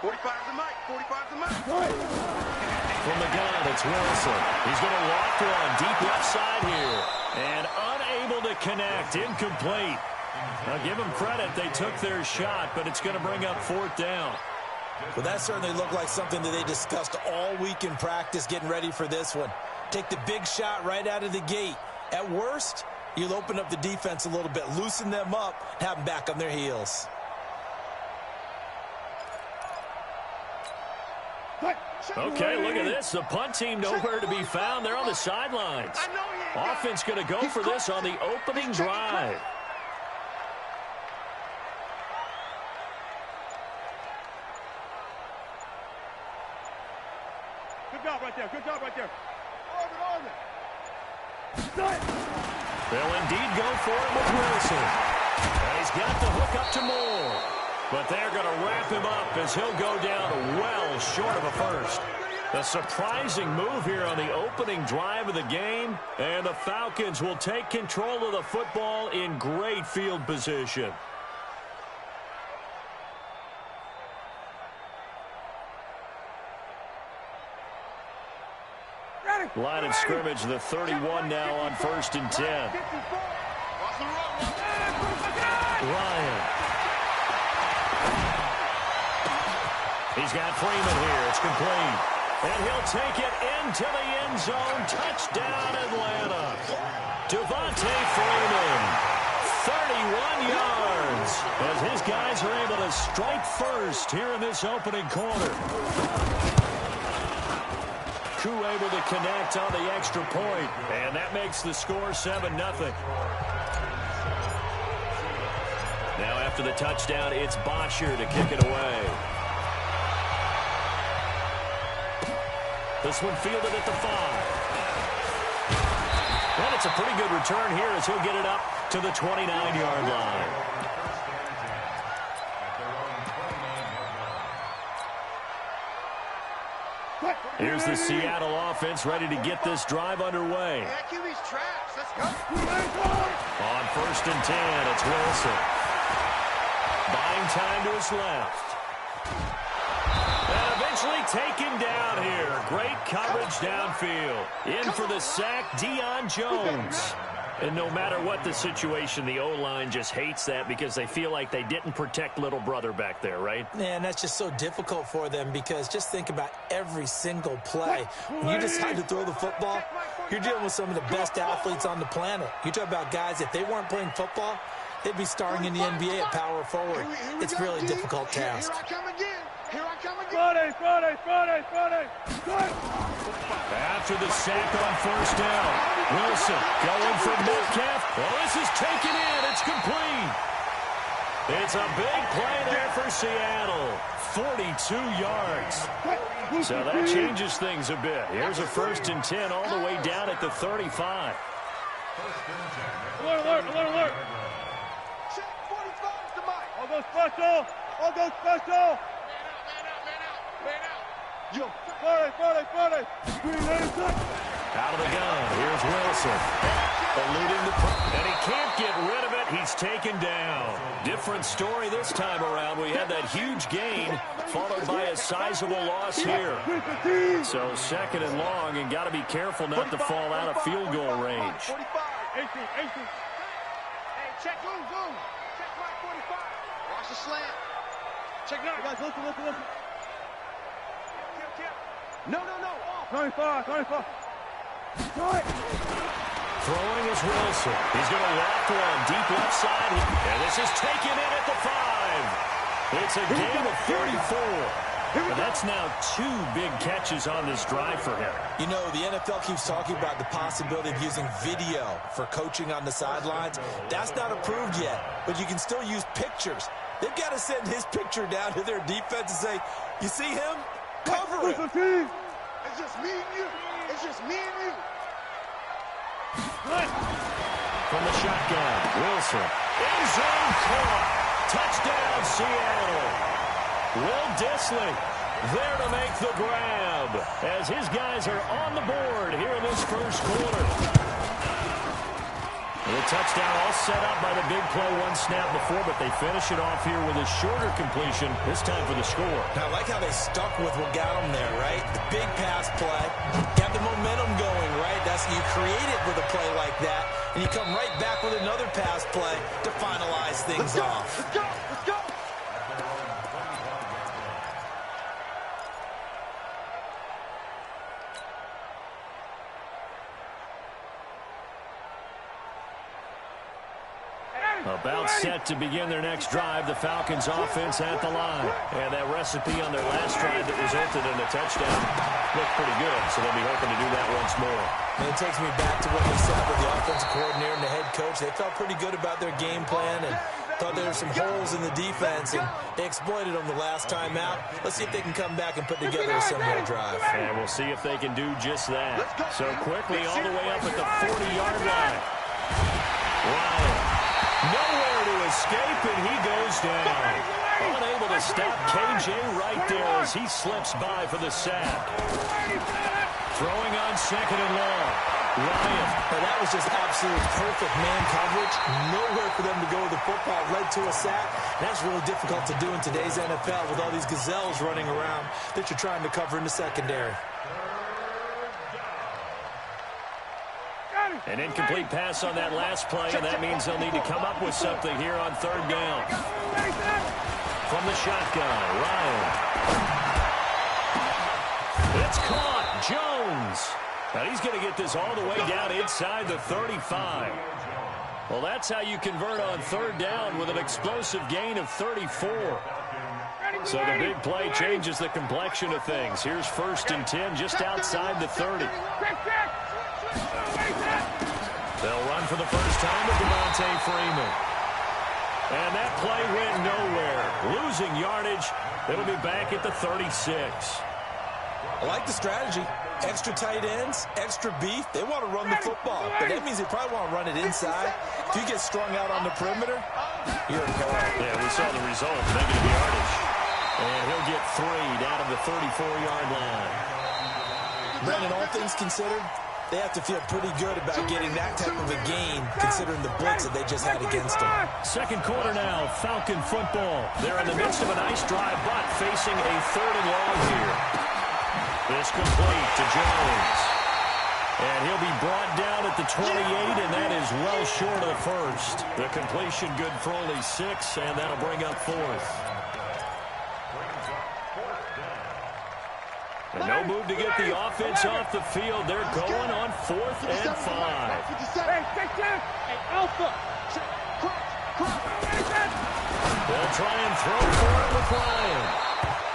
45's the mic. From the gun, it's Wilson. He's going to walk one deep left side here. And unable to connect, incomplete. Now give them credit, they took their shot, but it's going to bring up fourth down. Well, that certainly looked like something that they discussed all week in practice getting ready for this one. Take the big shot right out of the gate. At worst, you'll open up the defense a little bit, loosen them up, have them back on their heels. Okay, look at this. The punt team nowhere to be found. They're on the sidelines. Offense going to go for this on the opening drive. Good job right there. Arm it. They'll indeed go for it with Wilson. He's got the hook up to Moore. But they're going to wrap him up as he'll go down well short of a first. A surprising move here on the opening drive of the game. And the Falcons will take control of the football in great field position. Line of scrimmage, the 31 now on 1st and 10. Ryan. He's got Freeman here. It's complete. And he'll take it into the end zone. Touchdown, Atlanta. Devontae Freeman. 31 yards as his guys are able to strike first here in this opening quarter. Crew able to connect on the extra point, and that makes the score 7-0. Now after the touchdown, it's Bosher to kick it away. This one fielded at the 5. And it's a pretty good return here as he'll get it up to the 29-yard line. Here's the Seattle offense ready to get this drive underway. Let's go. On 1st and 10, it's Wilson. Buying time to his left. And eventually taken down here. Great coverage downfield. In for the sack, Deion Jones. And no matter what the situation, the O-line just hates that because they feel like they didn't protect little brother back there, right? Man, that's just so difficult for them because just think about every single play. When you decide to throw the football, you're dealing with some of the best athletes on the planet. You talk about guys, if they weren't playing football, they'd be starring in the NBA at power forward. It's a really difficult task. Friday. After the sack on 1st down, Wilson going for Metcalf. Well, this is taken in. It's complete. It's a big play there for Seattle. 42 yards. So that changes things a bit. Here's a 1st and 10 all the way down at the 35. Alert. Check 45 to Mike. I'll go special. Man out. Yo, 40. Green, Out of the gun, here's Wilson. Eluding the and he can't get rid of it. He's taken down. Different story this time around. We had that huge gain followed by a sizable loss here. So second and long, and got to be careful not to fall out of field goal range. 18. Hey, check zoom. Check mark 45. Watch the slant. Check now. Guys, listen. No. Off. 95. Throwing is Wilson. He's going to walk one deep left side. And this is taken in at the 5. It's a gain of 34. And that's now 2 big catches on this drive for him. You know, the NFL keeps talking about the possibility of using video for coaching on the sidelines. That's not approved yet, but you can still use pictures. They've got to send his picture down to their defense and say, you see him? Cover him. It's just me and you. From the shotgun, Wilson. End zone caught. Touchdown, Seattle. Will Dissly there to make the grab as his guys are on the board here in this first quarter. The touchdown all set up by the big play one snap before, but they finish it off here with a shorter completion, this time for the score. Now, I like how they stuck with what got them there, right? The big pass play, got the momentum going, right? That's you create it with a play like that, and you come right back with another pass play to finalize things off. Let's go. About set to begin their next drive. The Falcons offense at the line. And that recipe on their last drive that resulted in a touchdown looked pretty good, so they'll be hoping to do that once more. And it takes me back to what we said with the offensive coordinator and the head coach. They felt pretty good about their game plan and thought there were some holes in the defense, and they exploited them the last time out. Let's see if they can come back and put together a similar drive. And we'll see if they can do just that. So quickly all the way up at the 40-yard line. Ryan. Nowhere to escape, and he goes down. Unable to stop KJ right there as he slips by for the sack. Throwing on second and long. Ryan. And that was just absolute perfect man coverage. Nowhere for them to go with the football. Led to a sack. That's really difficult to do in today's NFL with all these gazelles running around that you're trying to cover in the secondary. An incomplete pass on that last play, and that means they'll need to come up with something here on third down. From the shotgun, Ryan. It's caught. Jones. Now he's going to get this all the way down inside the 35. Well, that's how you convert on third down with an explosive gain of 34. So the big play changes the complexion of things. Here's 1st and 10 just outside the 30. They'll run for the first time with Devontae Freeman. And that play went nowhere. Losing yardage. It'll be back at the 36. I like the strategy. Extra tight ends, extra beef. They want to run the football, but that means they probably want to run it inside. If you get strung out on the perimeter, you're a goal. Yeah, we saw the result. Negative yardage. And he'll get 3 down of the 34-yard line. Brandon, all things considered, they have to feel pretty good about getting that type of a gain, considering the blitz that they just had against them. Second quarter now, Falcon football. They're in the midst of a nice drive, but facing a 3rd and long here. This complete to Jones. And he'll be brought down at the 28, and that is well short of the first. The completion good for only 6, and that'll bring up 4th. And no move to get the offense off the field. They're going on 4th and 5. They'll try and throw for it with Ryan.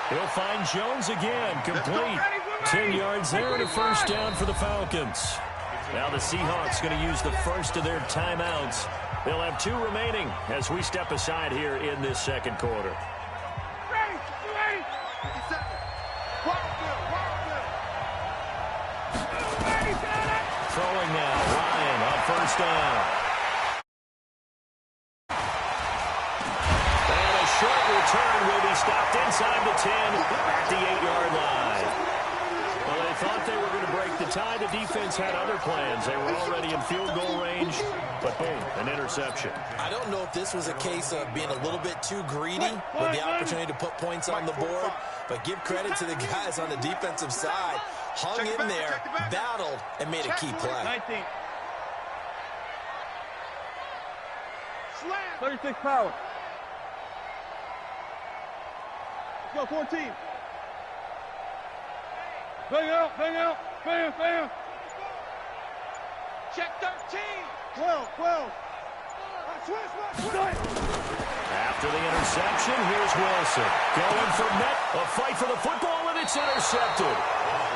He'll find Jones again, complete. 10 yards there and a first down for the Falcons. Now the Seahawks going to use the first of their timeouts. They'll have 2 remaining as we step aside here in this second quarter. Throwing now, Ryan on first down. And a short return will be stopped inside the 10 at the 8-yard line. Well, they thought they were going to break the Ty, the defense had other plans. They were already in field goal range, but boom, an interception. I don't know if this was a case of being a little bit too greedy with the opportunity to put points on the board, but give credit to the guys on the defensive side. Hung in there, battled, and made a key play. 19. 36 power. Let's go, 14. Bang out, bang out, bam, bam. Check 13. 12. After the interception, here's Wilson. Going for net. A fight for the football, and it's intercepted.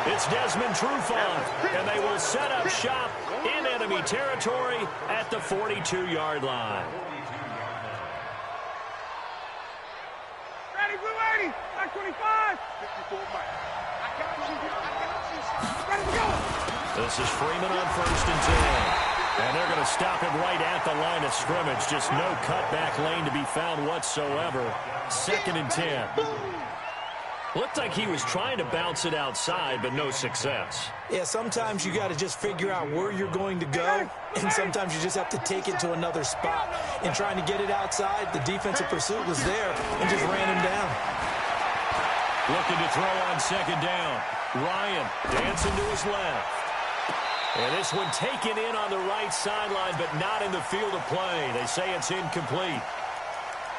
It's Desmond Trufant, and they will set up shop in enemy territory at the 42-yard line. Ready, blue 80. Back 25. 54 Mike. I got you. Ready to go. This is Freeman on 1st and 10. And they're going to stop him right at the line of scrimmage. Just no cutback lane to be found whatsoever. 2nd and 10. Looked like he was trying to bounce it outside, but no success. Yeah, sometimes you got to just figure out where you're going to go, and sometimes you just have to take it to another spot. And trying to get it outside, the defensive pursuit was there and just ran him down. Looking to throw on 2nd down. Ryan dancing to his left. And this one taken in on the right sideline, but not in the field of play. They say it's incomplete.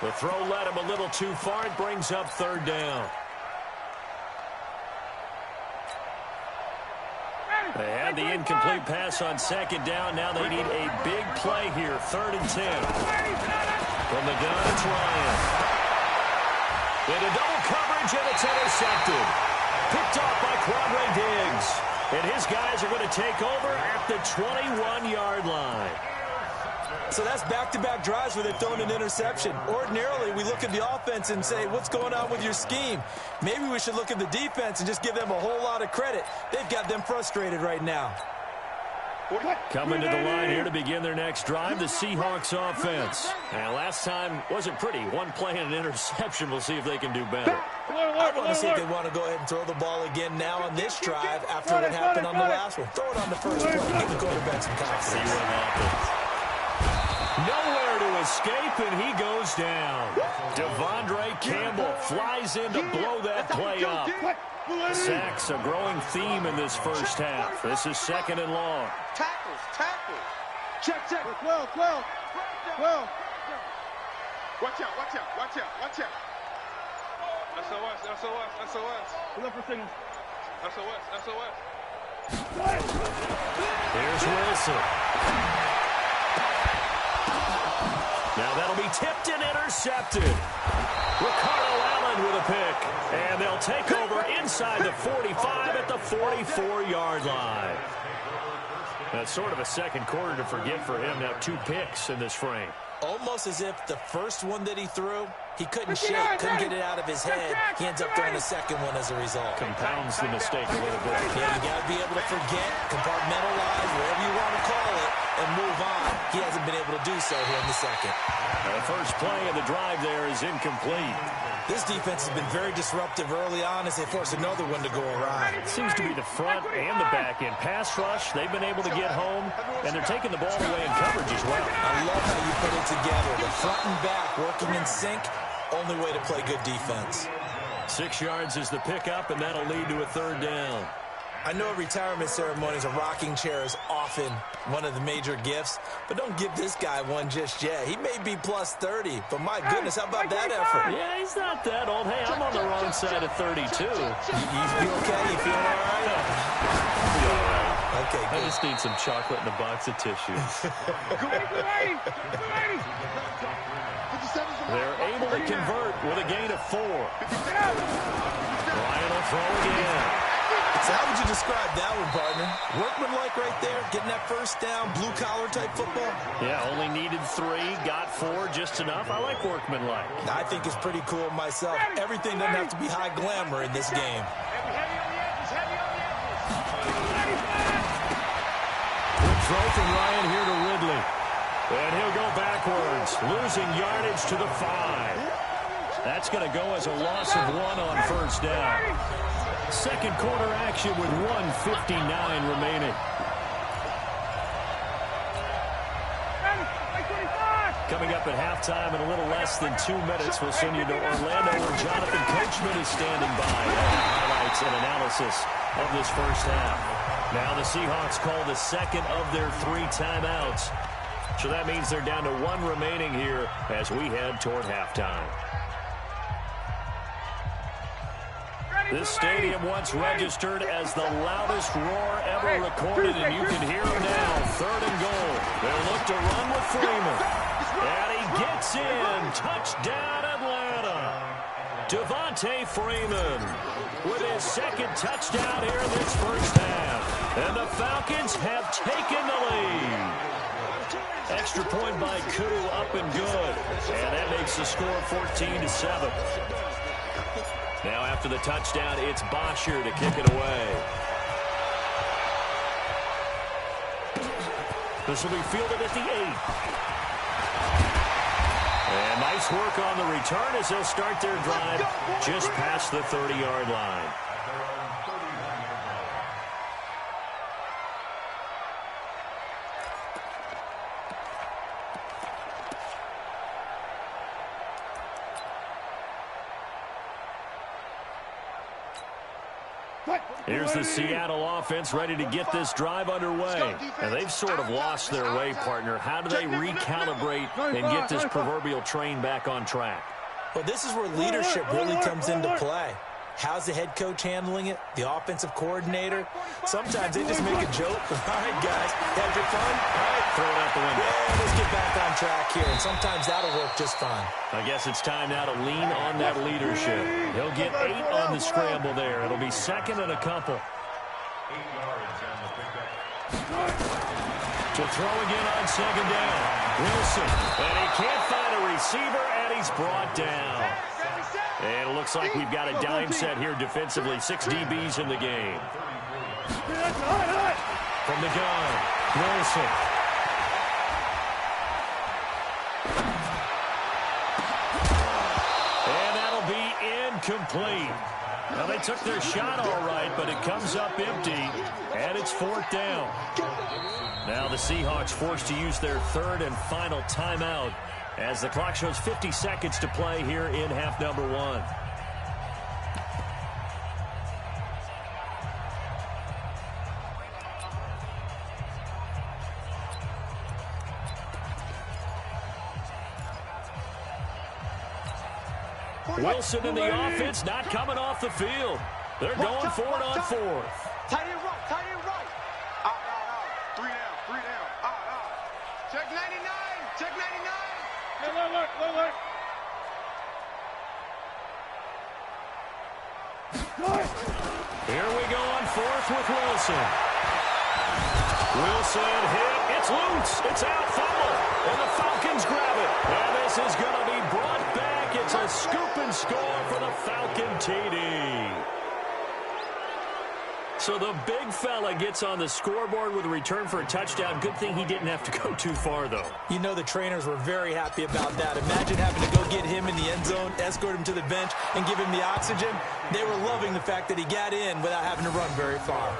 The throw led him a little too far. It brings up 3rd down. They had the incomplete pass on 2nd down. Now they need a big play here. 3rd and 10. From the gun, it's Ryan. Into double coverage, and it's intercepted. Picked off by Quadre Diggs. And his guys are going to take over at the 21-yard line. So that's back-to-back drives where they've thrown an interception. Ordinarily, we look at the offense and say, what's going on with your scheme? Maybe we should look at the defense and just give them a whole lot of credit. They've got them frustrated right now. Coming to the line here to begin their next drive, the Seahawks offense. And last time wasn't pretty. One play and an interception. We'll see if they can do better. I want to see if they want to go ahead and throw the ball again now on this drive after what happened on the last one. Throw it on the first play. Give the quarterback some confidence. See what happens. Nowhere to escape, and he goes down. Devondre Campbell flies in to blow that play up. Sacks a growing theme in this first half. This is 2nd and long. Tackles. Check. 12. Watch out. SOS. Look for signals. SOS. Here's Wilson. Now that'll be tipped and intercepted. Ricardo Allen with a pick. And they'll take over inside the 45 at the 44-yard line. That's sort of a second quarter to forget for him. Now 2 picks in this frame. Almost as if the first one that he threw, he couldn't get it out of his head. He ends up throwing a second one as a result. Compounds the mistake a little bit. Yeah, you got to be able to forget, compartmentalize, whatever you want to call it, and move on. He hasn't been able to do so here in the second. The first play of the drive there is incomplete. This defense has been very disruptive early on as they force another one to go awry. It seems to be the front and the back end. Pass rush, they've been able to get home, and they're taking the ball away in coverage as well. I love how you put it together. The front and back working in sync, only way to play good defense. 6 yards is the pickup, and that'll lead to a 3rd down. I know at retirement ceremonies, a rocking chair is often one of the major gifts, but don't give this guy one just yet. He may be plus 30, but my goodness, how about that effort? Yeah, he's not that old. Hey, I'm on the wrong side of 32. You okay? You feeling all right? Okay, good. I just need some chocolate and a box of tissues. They're able to convert with a gain of 4. Ryan will throw again. So how would you describe that one, partner? Workmanlike right there, getting that first down, blue-collar type football? Yeah, only needed 3, got 4, just enough. I like workmanlike. I think it's pretty cool myself. Everything doesn't have to be high glamour in this game. Good throw from Ryan here to Ridley. And he'll go backwards, losing yardage to the 5. That's going to go as a loss of 1 on first down. Second quarter action with 1:59 remaining. Coming up at halftime in a little less than 2 minutes, we'll send you to Orlando where Jonathan Coachman is standing by. Highlights and analysis of this first half. Now the Seahawks call the second of their 3 timeouts. So that means they're down to 1 remaining here as we head toward halftime. This stadium once registered as the loudest roar ever recorded, and you can hear him now. 3rd and goal. They'll look to run with Freeman. And he gets in. Touchdown, Atlanta. Devontae Freeman with his 2nd touchdown here in this first half. And the Falcons have taken the lead. Extra point by Kudu, up and good. And that makes the score 14-7. Now after the touchdown, it's Bosher to kick it away. This will be fielded at the 8. And nice work on the return as they'll start their drive just past the 30-yard line. Here's the Seattle offense ready to get this drive underway. And they've sort of lost their way, partner. How do they recalibrate and get this proverbial train back on track? Well, this is where leadership really comes into play. How's the head coach handling it? The offensive coordinator? Sometimes they just make a joke. All right, guys, had your fun? All right, throw it out the window. Yeah, let's get back on track here. And sometimes that'll work just fine. I guess it's time now to lean on that leadership. He'll get 8 on the scramble there. It'll be 2nd and a couple. 8 yards on the pickup. To throw again on 2nd down. Wilson. And he can't find a receiver, and he's brought down. And it looks like we've got a dime set here defensively. 6 DBs in the game. From the gun, Wilson. And that'll be incomplete. Now, they took their shot all right, but it comes up empty, and it's 4th down. Now the Seahawks forced to use their 3rd and final timeout as the clock shows 50 seconds to play here in half number 1. Wilson in the offense not coming off the field. They're going for it on 4th. Tight end right, tight end right. Out. 3 down. Out. Check 99, check 99. Look. Here we go on 4th with Wilson. Wilson hit. It's loose. It's out, fumble. And the Falcons grab it. And this is going to be brought back. It's a scoop and score for the Falcon TD. So the big fella gets on the scoreboard with a return for a touchdown. Good thing he didn't have to go too far, though. You know the trainers were very happy about that. Imagine having to go get him in the end zone, escort him to the bench, and give him the oxygen. They were loving the fact that he got in without having to run very far.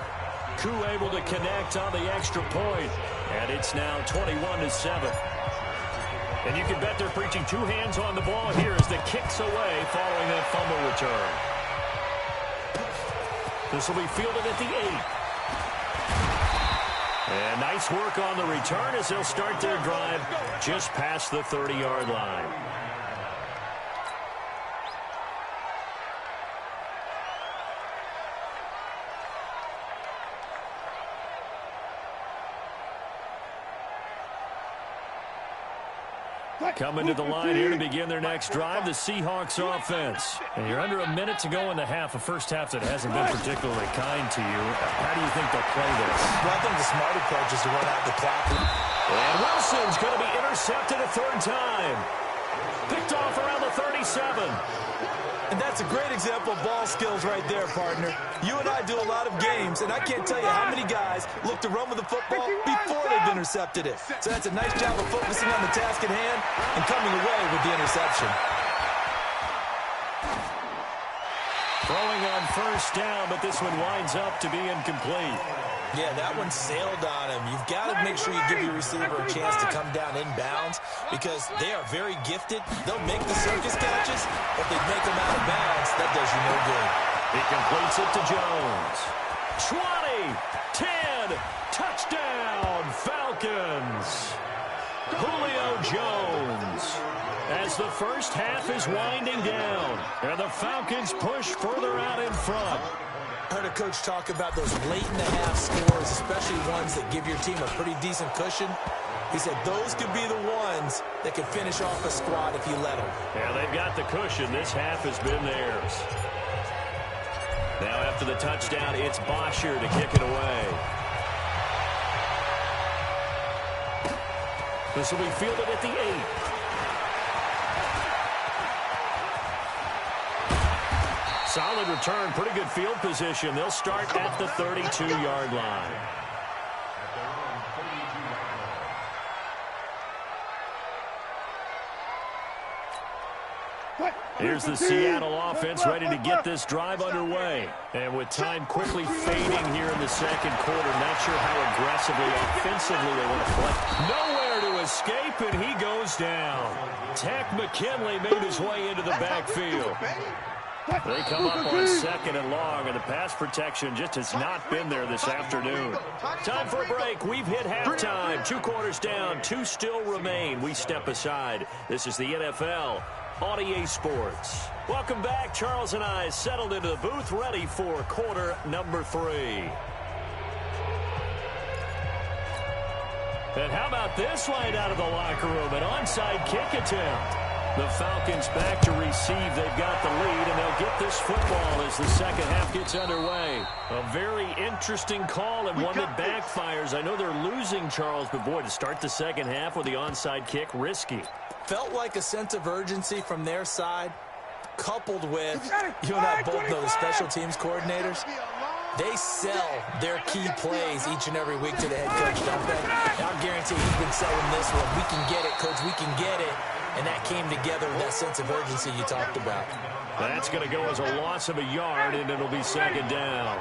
Koo able to connect on the extra point, and it's now 21-7. And you can bet they're preaching 2 hands on the ball here as the kick's away following that fumble return. This will be fielded at the 8. And nice work on the return as they'll start their drive just past the 30-yard line. Coming to the line here to begin their next drive, the Seahawks offense. And you're under a minute to go in the half, a first half that hasn't been particularly kind to you. How do you think they'll play this? Well, I think the smart approach is to run out the clock. And Wilson's going to be intercepted a 3rd time. Picked off around the 37. And that's a great example of ball skills right there, partner. You and I do a lot of games, and I can't tell you how many guys look to run with the football before they've intercepted it. So that's a nice job of focusing on the task at hand and coming away with the interception. Throwing on first down, but this one winds up to be incomplete. Yeah, that one sailed on him. You've got to make sure you give your receiver a chance to come down inbounds because they are very gifted. They'll make the circus catches, but they make them out of bounds. That does you no good. He completes it to Jones. 20, 10, touchdown, Falcons. Julio Jones. As the first half is winding down, and the Falcons push further out in front. I heard a coach talk about those late-in-the-half scores, especially ones that give your team a pretty decent cushion. He said those could be the ones that could finish off a squad if you let them. Yeah, they've got the cushion. This half has been theirs. Now after the touchdown, it's Bosher to kick it away. This will be fielded at the 8. Solid return, pretty good field position. They'll start at the 32-yard line. Here's the Seattle offense ready to get this drive underway. And with time quickly fading here in the second quarter, not sure how aggressively, offensively they want to play. Nowhere to escape, and he goes down. Tech McKinley made his way into the backfield. They come up on second and long, and the pass protection just has not been there this afternoon. Time for a break. We've hit halftime. 2 quarters down, 2 still remain. We step aside. This is the NFL on EA Sports. Welcome back. Charles and I settled into the booth, ready for quarter number 3. And how about this line out of the locker room? An onside kick attempt. The Falcons back to receive. They've got the lead, and they'll get this football as the second half gets underway. A very interesting call and one that backfires. I know they're losing, Charles, but boy, to start the second half with the onside kick, risky. Felt like a sense of urgency from their side, coupled with, you and I both know the special teams coordinators. They sell their key plays each and every week to the head coach, don't they? I guarantee he's been selling this one. We can get it, coach, we can get it. And that came together with that sense of urgency you talked about. That's going to go as a loss of a yard, and it'll be second down.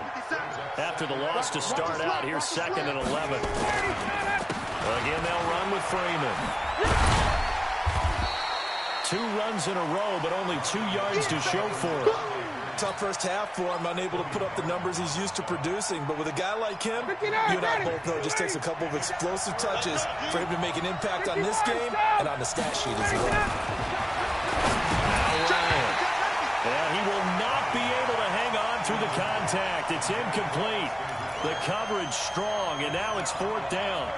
After the loss to start out, here's second and 11. Again, they'll run with Freeman. 2 runs in a row, but only 2 yards to show for it. Tough first half for him, unable to put up the numbers he's used to producing. But with a guy like him, you and I both know it just takes a couple of explosive touches for him to make an impact on this game and on the stat sheet as well. Yeah, he will not be able to hang on through the contact. It's incomplete. The coverage strong, and now it's 4th down.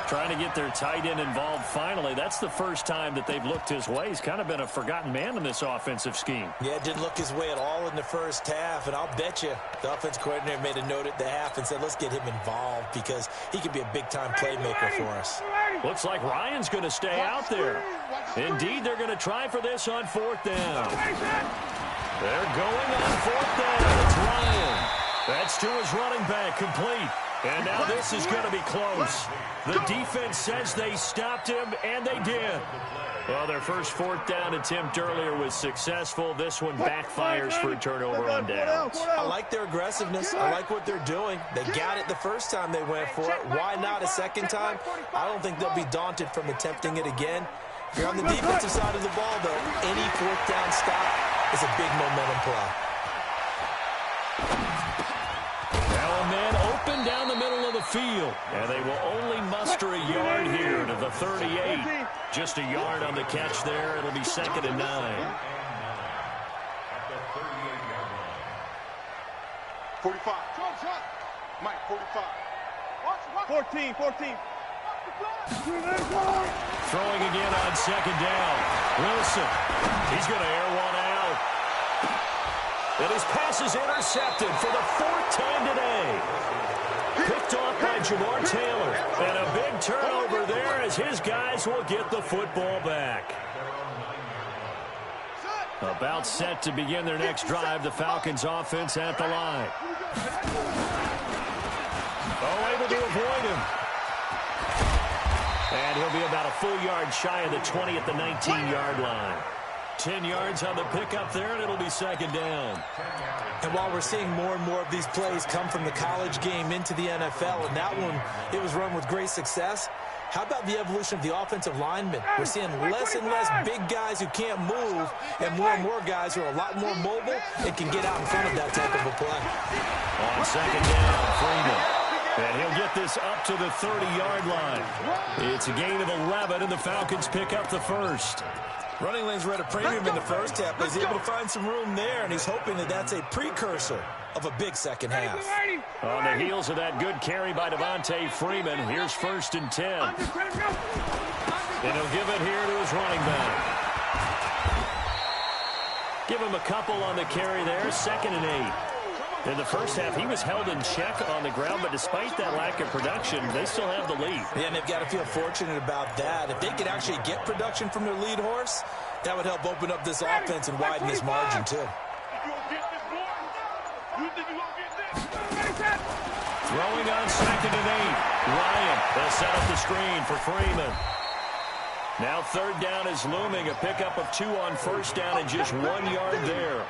Trying to get their tight end involved finally. That's the first time that they've looked his way. He's kind of been a forgotten man in this offensive scheme. Yeah, didn't look his way at all in the first half, and I'll bet you the offensive coordinator made a note at the half and said, let's get him involved because he could be a big-time playmaker for us. Looks like Ryan's going to stay out there. Indeed, they're going to try for this on 4th down. They're going on 4th down. It's Ryan. That's to his running back, complete. And now this is going to be close. The defense says they stopped him, and they did. Well, their first 4th down attempt earlier was successful. This one backfires for a turnover on downs. I like their aggressiveness. I like what they're doing. They got it the first time they went for it. Why not a second time? I don't think they'll be daunted from attempting it again. If you're on the defensive side of the ball, though, any 4th down stop is a big momentum play. Now a man open down the middle of the field. And they will only muster a yard here to the 38. Just a yard on the catch there. It'll be 2nd and 9. 45. Mike, 45. 14. Throwing again on 2nd down. Wilson. He's going to air one out. And his pass is intercepted for the 4th time today. Picked off by Jamar Taylor. And a big turnover there as his guys will get the football back. About set to begin their next drive. The Falcons offense at the line. Oh, able to avoid him. And he'll be about a full yard shy of the 20 at the 19-yard line. 10 yards on the pickup there, and it'll be second down. And while we're seeing more and more of these plays come from the college game into the NFL, and that one, it was run with great success, how about the evolution of the offensive linemen? We're seeing less and less big guys who can't move and more guys who are a lot more mobile and can get out in front of that type of a play. On second down, Freeman. And he'll get this up to the 30-yard line. It's a gain of 11, and the Falcons pick up the first. Running lanes were at a premium in the first half, but he's able to find some room there, and he's hoping that that's a precursor of a big second half. On the heels of that good carry by Devontae Freeman, here's 1st and 10. And he'll give it here to his running back. Give him a couple on the carry there, 2nd and 8. In the first half, he was held in check on the ground, but despite that lack of production, they still have the lead. Yeah, and they've got to feel fortunate about that. If they could actually get production from their lead horse, that would help open up this offense and widen this margin, too. Throwing on 2nd and 8. Ryan will set up the screen for Freeman. Now 3rd down is looming. A pickup of 2 on 1st down and just 1 yard there.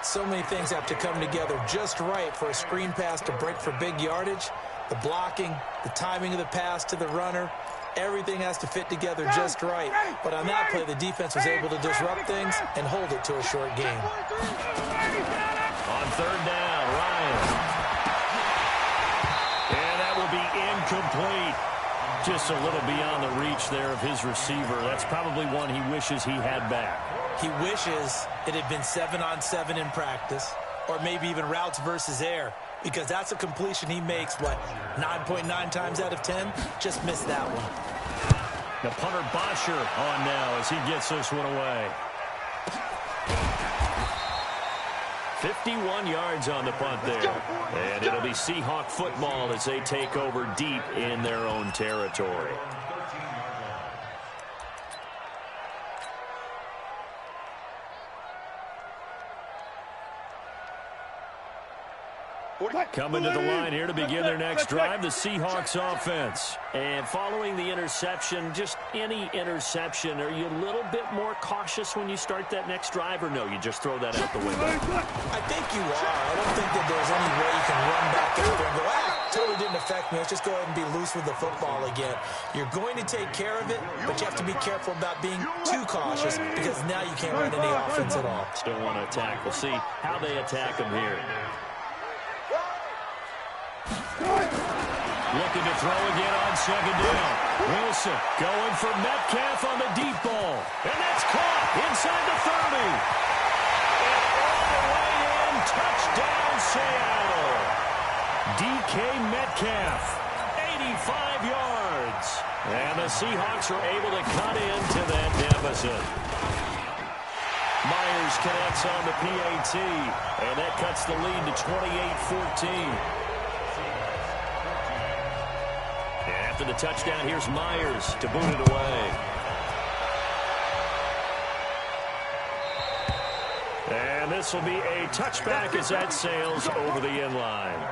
So many things have to come together just right for a screen pass to break for big yardage. The blocking, the timing of the pass to the runner, everything has to fit together just right. But on that play, the defense was able to disrupt things and hold it to a short game. On 3rd down, Ryan. And that will be incomplete. Just a little beyond the reach there of his receiver. That's probably one he wishes he had back. He wishes it had been 7-on-7 in practice, or maybe even routes versus air, because that's a completion he makes, 9.9 times out of 10? Just missed that one. The punter Bosher on now as he gets this one away. 51 yards on the punt there. And it'll be Seahawk football as they take over deep in their own territory. Coming to the line here to begin their next drive, the Seahawks offense. And following the interception, just any interception, are you a little bit more cautious when you start that next drive, or no, you just throw that out the window? I think you are. I don't think that there's any way you can run back out there and go, totally didn't affect me. Let's just go ahead and be loose with the football again. You're going to take care of it, but you have to be careful about being too cautious because now you can't run any offense at all. Still want to attack. We'll see how they attack him here. Looking to throw again on 2nd down. Wilson going for Metcalf on the deep ball. And that's caught inside the 30. And all the way in, touchdown Seattle. DK Metcalf, 85 yards. And the Seahawks are able to cut into that deficit. Myers connects on the PAT. And that cuts the lead to 28-14. After the touchdown, here's Myers to boot it away. And this will be a touchback as that sails over the end line.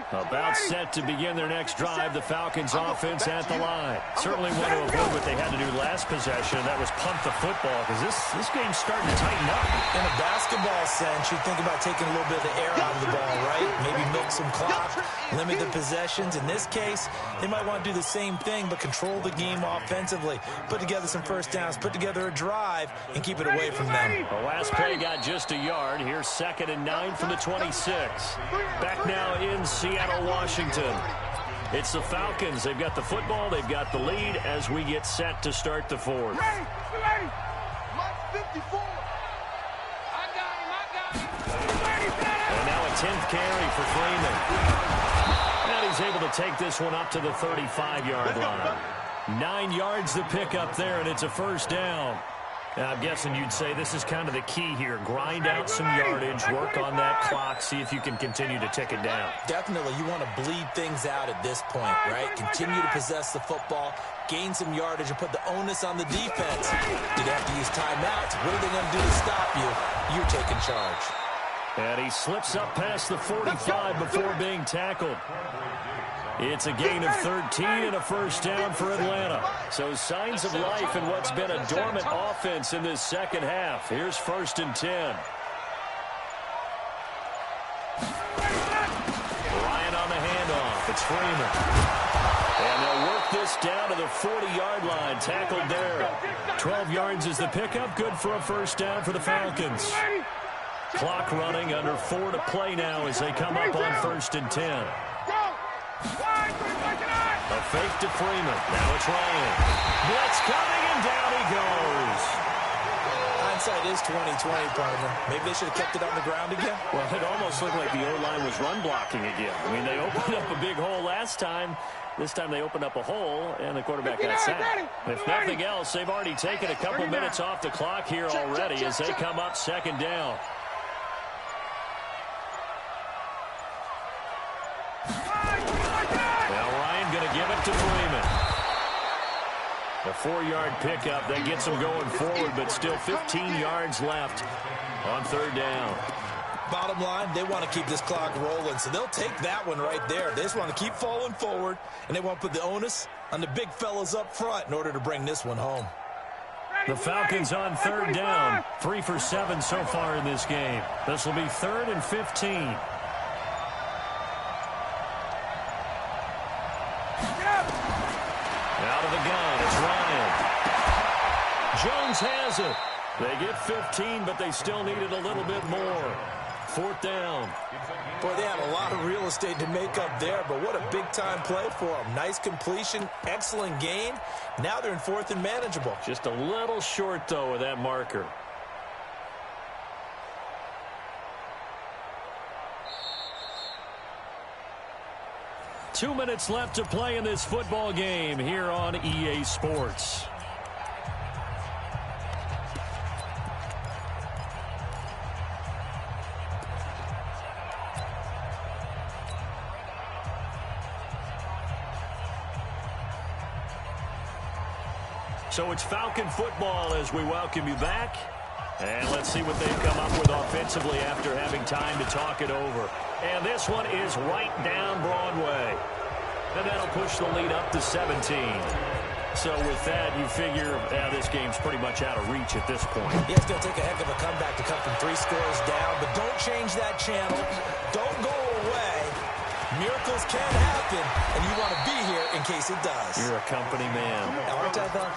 About set to begin their next drive, the Falcons offense at the line. Certainly want to avoid what they had to do last possession. That was punt the football, because this game's starting to tighten up. In a basketball sense, you think about taking a little bit of the air out of the ball, right? Maybe milk some clock, limit the possessions. In this case, they might want to do the same thing, but control the game offensively. Put together some first downs, put together a drive, and keep it away from them. The last play got just a yard. Here's 2nd and 9 from the 26. Back now in Seattle, Washington. It's the Falcons. They've got the football. They've got the lead as we get set to start the fourth. Ready. And now a 10th carry for Freeman. And he's able to take this one up to the 35-yard line. 9 yards to pick up there, and it's a first down. I'm guessing you'd say this is kind of the key here. Grind out some yardage, work on that clock, see if you can continue to tick it down. Definitely, you want to bleed things out at this point, right? Continue to possess the football, gain some yardage, and put the onus on the defense. Did they have to use timeouts? What are they going to do to stop you? You're taking charge. And he slips up past the 45 before being tackled. It's a gain of 13 and a first down for Atlanta. So signs of life in what's been a dormant offense in this second half. Here's 1st and 10. Ryan on the handoff. It's Freeman. And they'll work this down to the 40-yard line. Tackled there. 12 yards is the pickup. Good for a first down for the Falcons. Clock running, under 4 to play now as they come up on 1st and 10. A fake to Freeman. Now it's Ryan. Blitz coming, and down he goes. Hindsight is 20/20, partner. Maybe they should have kept it on the ground again. Well, it almost looked like the O-line was run blocking again. I mean, they opened up a big hole last time. This time they opened up a hole, and the quarterback got sacked. If nothing else, they've already taken a couple minutes off the clock here already as they come up 2nd down. Give it to Freeman. A 4-yard pickup. That gets them going forward, but still 15 yards left on 3rd down. Bottom line, they want to keep this clock rolling, so they'll take that one right there. They just want to keep falling forward, and they want to put the onus on the big fellas up front in order to bring this one home. The Falcons on 3rd down. 3 for 7 so far in this game. This will be 3rd and 15. Out of the gun, it's Ryan. Jones has it. They get 15, but they still needed a little bit more. 4th down. Boy, they had a lot of real estate to make up there, but what a big-time play for them. Nice completion, excellent gain. Now they're in 4th and manageable. Just a little short, though, with that marker. Two minutes left to play in this football game here on EA Sports. So it's Falcon football as we welcome you back. And let's see what they've come up with offensively after having time to talk it over. And this one is right down Broadway. And that'll push the lead up to 17. So with that, you figure this game's pretty much out of reach at this point. Yeah, it's going to take a heck of a comeback to come from 3 scores down. But don't change that channel. Don't go away. Miracles can happen, and you want to be here in case it does. You're a company man. Aren't I, though?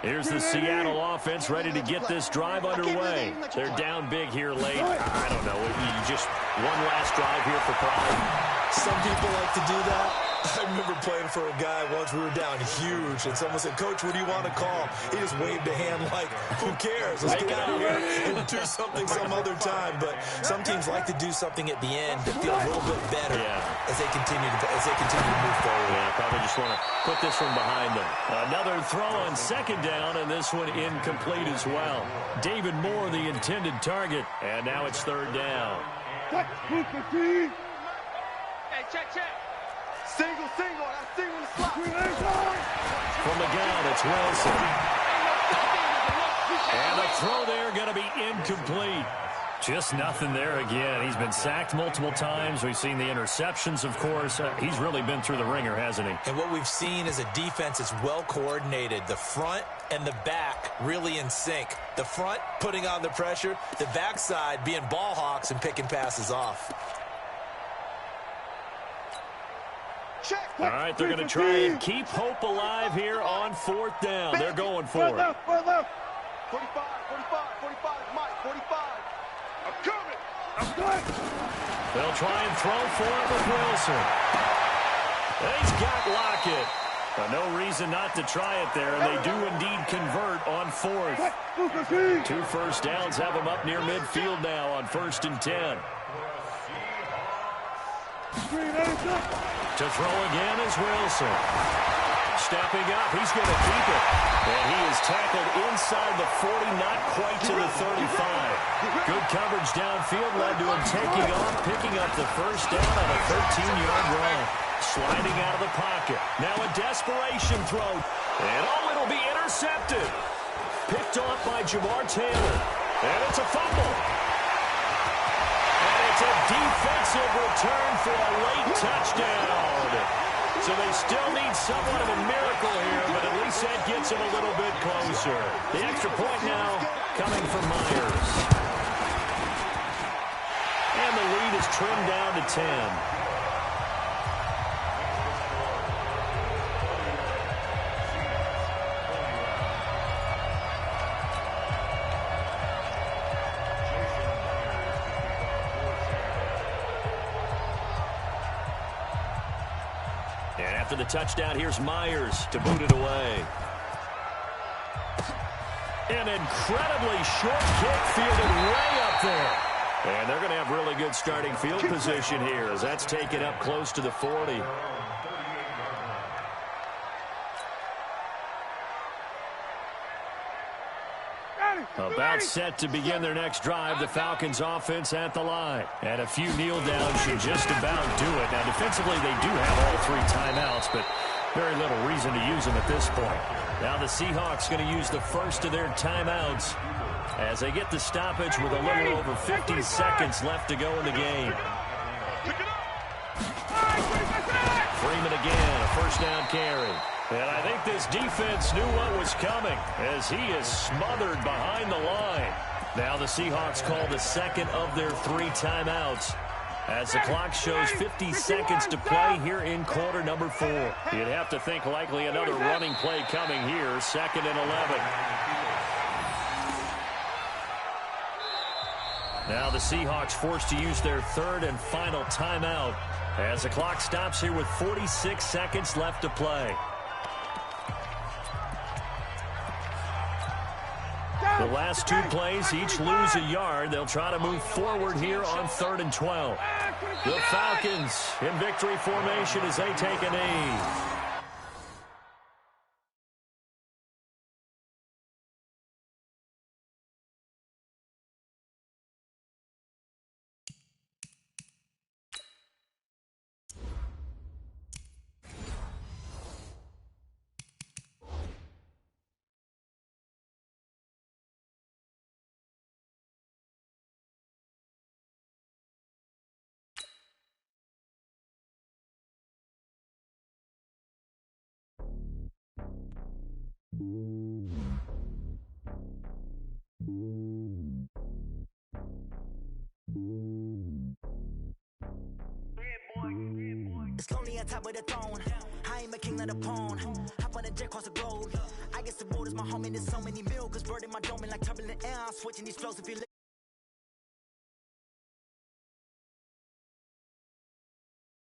Here's the Seattle offense ready to get this drive underway. They're down big here late. I don't know. Just one last drive here for pride. Some people like to do that. I remember playing for a guy once. We were down huge, and someone said, "Coach, what do you want to call?" He just waved a hand like, "Who cares? Let's get out of here and do something some other time." But some teams like to do something at the end to feel a little bit better as they continue to move forward. Yeah, probably just want to put this one behind them. Another throw on 2nd down, and this one incomplete as well. David Moore, the intended target, and now it's 3rd down. Hey, check. Single, that's single in the slot. From the gun, it's Wilson. And the throw there going to be incomplete. Just nothing there again. He's been sacked multiple times. We've seen the interceptions, of course. He's really been through the ringer, hasn't he? And what we've seen is a defense that's well coordinated. The front and the back really in sync. The front putting on the pressure. The backside being ball hawks and picking passes off. All right, they're going to try and keep hope alive here on 4th down. They're going for it. 45, Mike, 45. I'm coming. They'll try and throw for it with Wilson. And he's got Lockett. No reason not to try it there, and they do indeed convert on fourth. 2 first downs have them up near midfield now on 1st and 10. To throw again is Wilson. Stepping up, he's going to keep it. And he is tackled inside the 40, not quite to the 35. Good coverage downfield led to him taking off, picking up the first down on a 13-yard run. Sliding out of the pocket. Now a desperation throw. And it'll be intercepted. Picked off by Jamar Taylor. And it's a fumble. And it's a defensive return for a late touchdown. So they still need somewhat of a miracle here, but at least that gets them a little bit closer. The extra point now coming from Myers. And the lead is trimmed down to 10. And after the touchdown, here's Myers to boot it away. An incredibly short kick fielded way up there. And they're going to have really good starting field position here as that's taken up close to the 40. About set to begin their next drive, the Falcons offense at the line. And a few kneel downs should just about do it. Now, defensively, they do have all 3 timeouts, but very little reason to use them at this point. Now the Seahawks going to use the first of their timeouts as they get the stoppage with a little over 50 seconds left to go in the game. Freeman again, a first down carry. And I think this defense knew what was coming as he is smothered behind the line. Now the Seahawks call the second of their 3 timeouts as the clock shows 50 seconds to play here in quarter number 4. You'd have to think likely another running play coming here, 2nd and 11. Now the Seahawks forced to use their 3rd and final timeout as the clock stops here with 46 seconds left to play. The last 2 plays each lose a yard. They'll try to move forward here on 3rd and 12. The Falcons in victory formation as they take a knee. It's lonely on top of the throne. I ain't a king of the pawn. Hop on a jet across the globe. I guess the road is my home and there's so many mil. Cause bird in my dome and like turbulent air. I'm switching these flows if you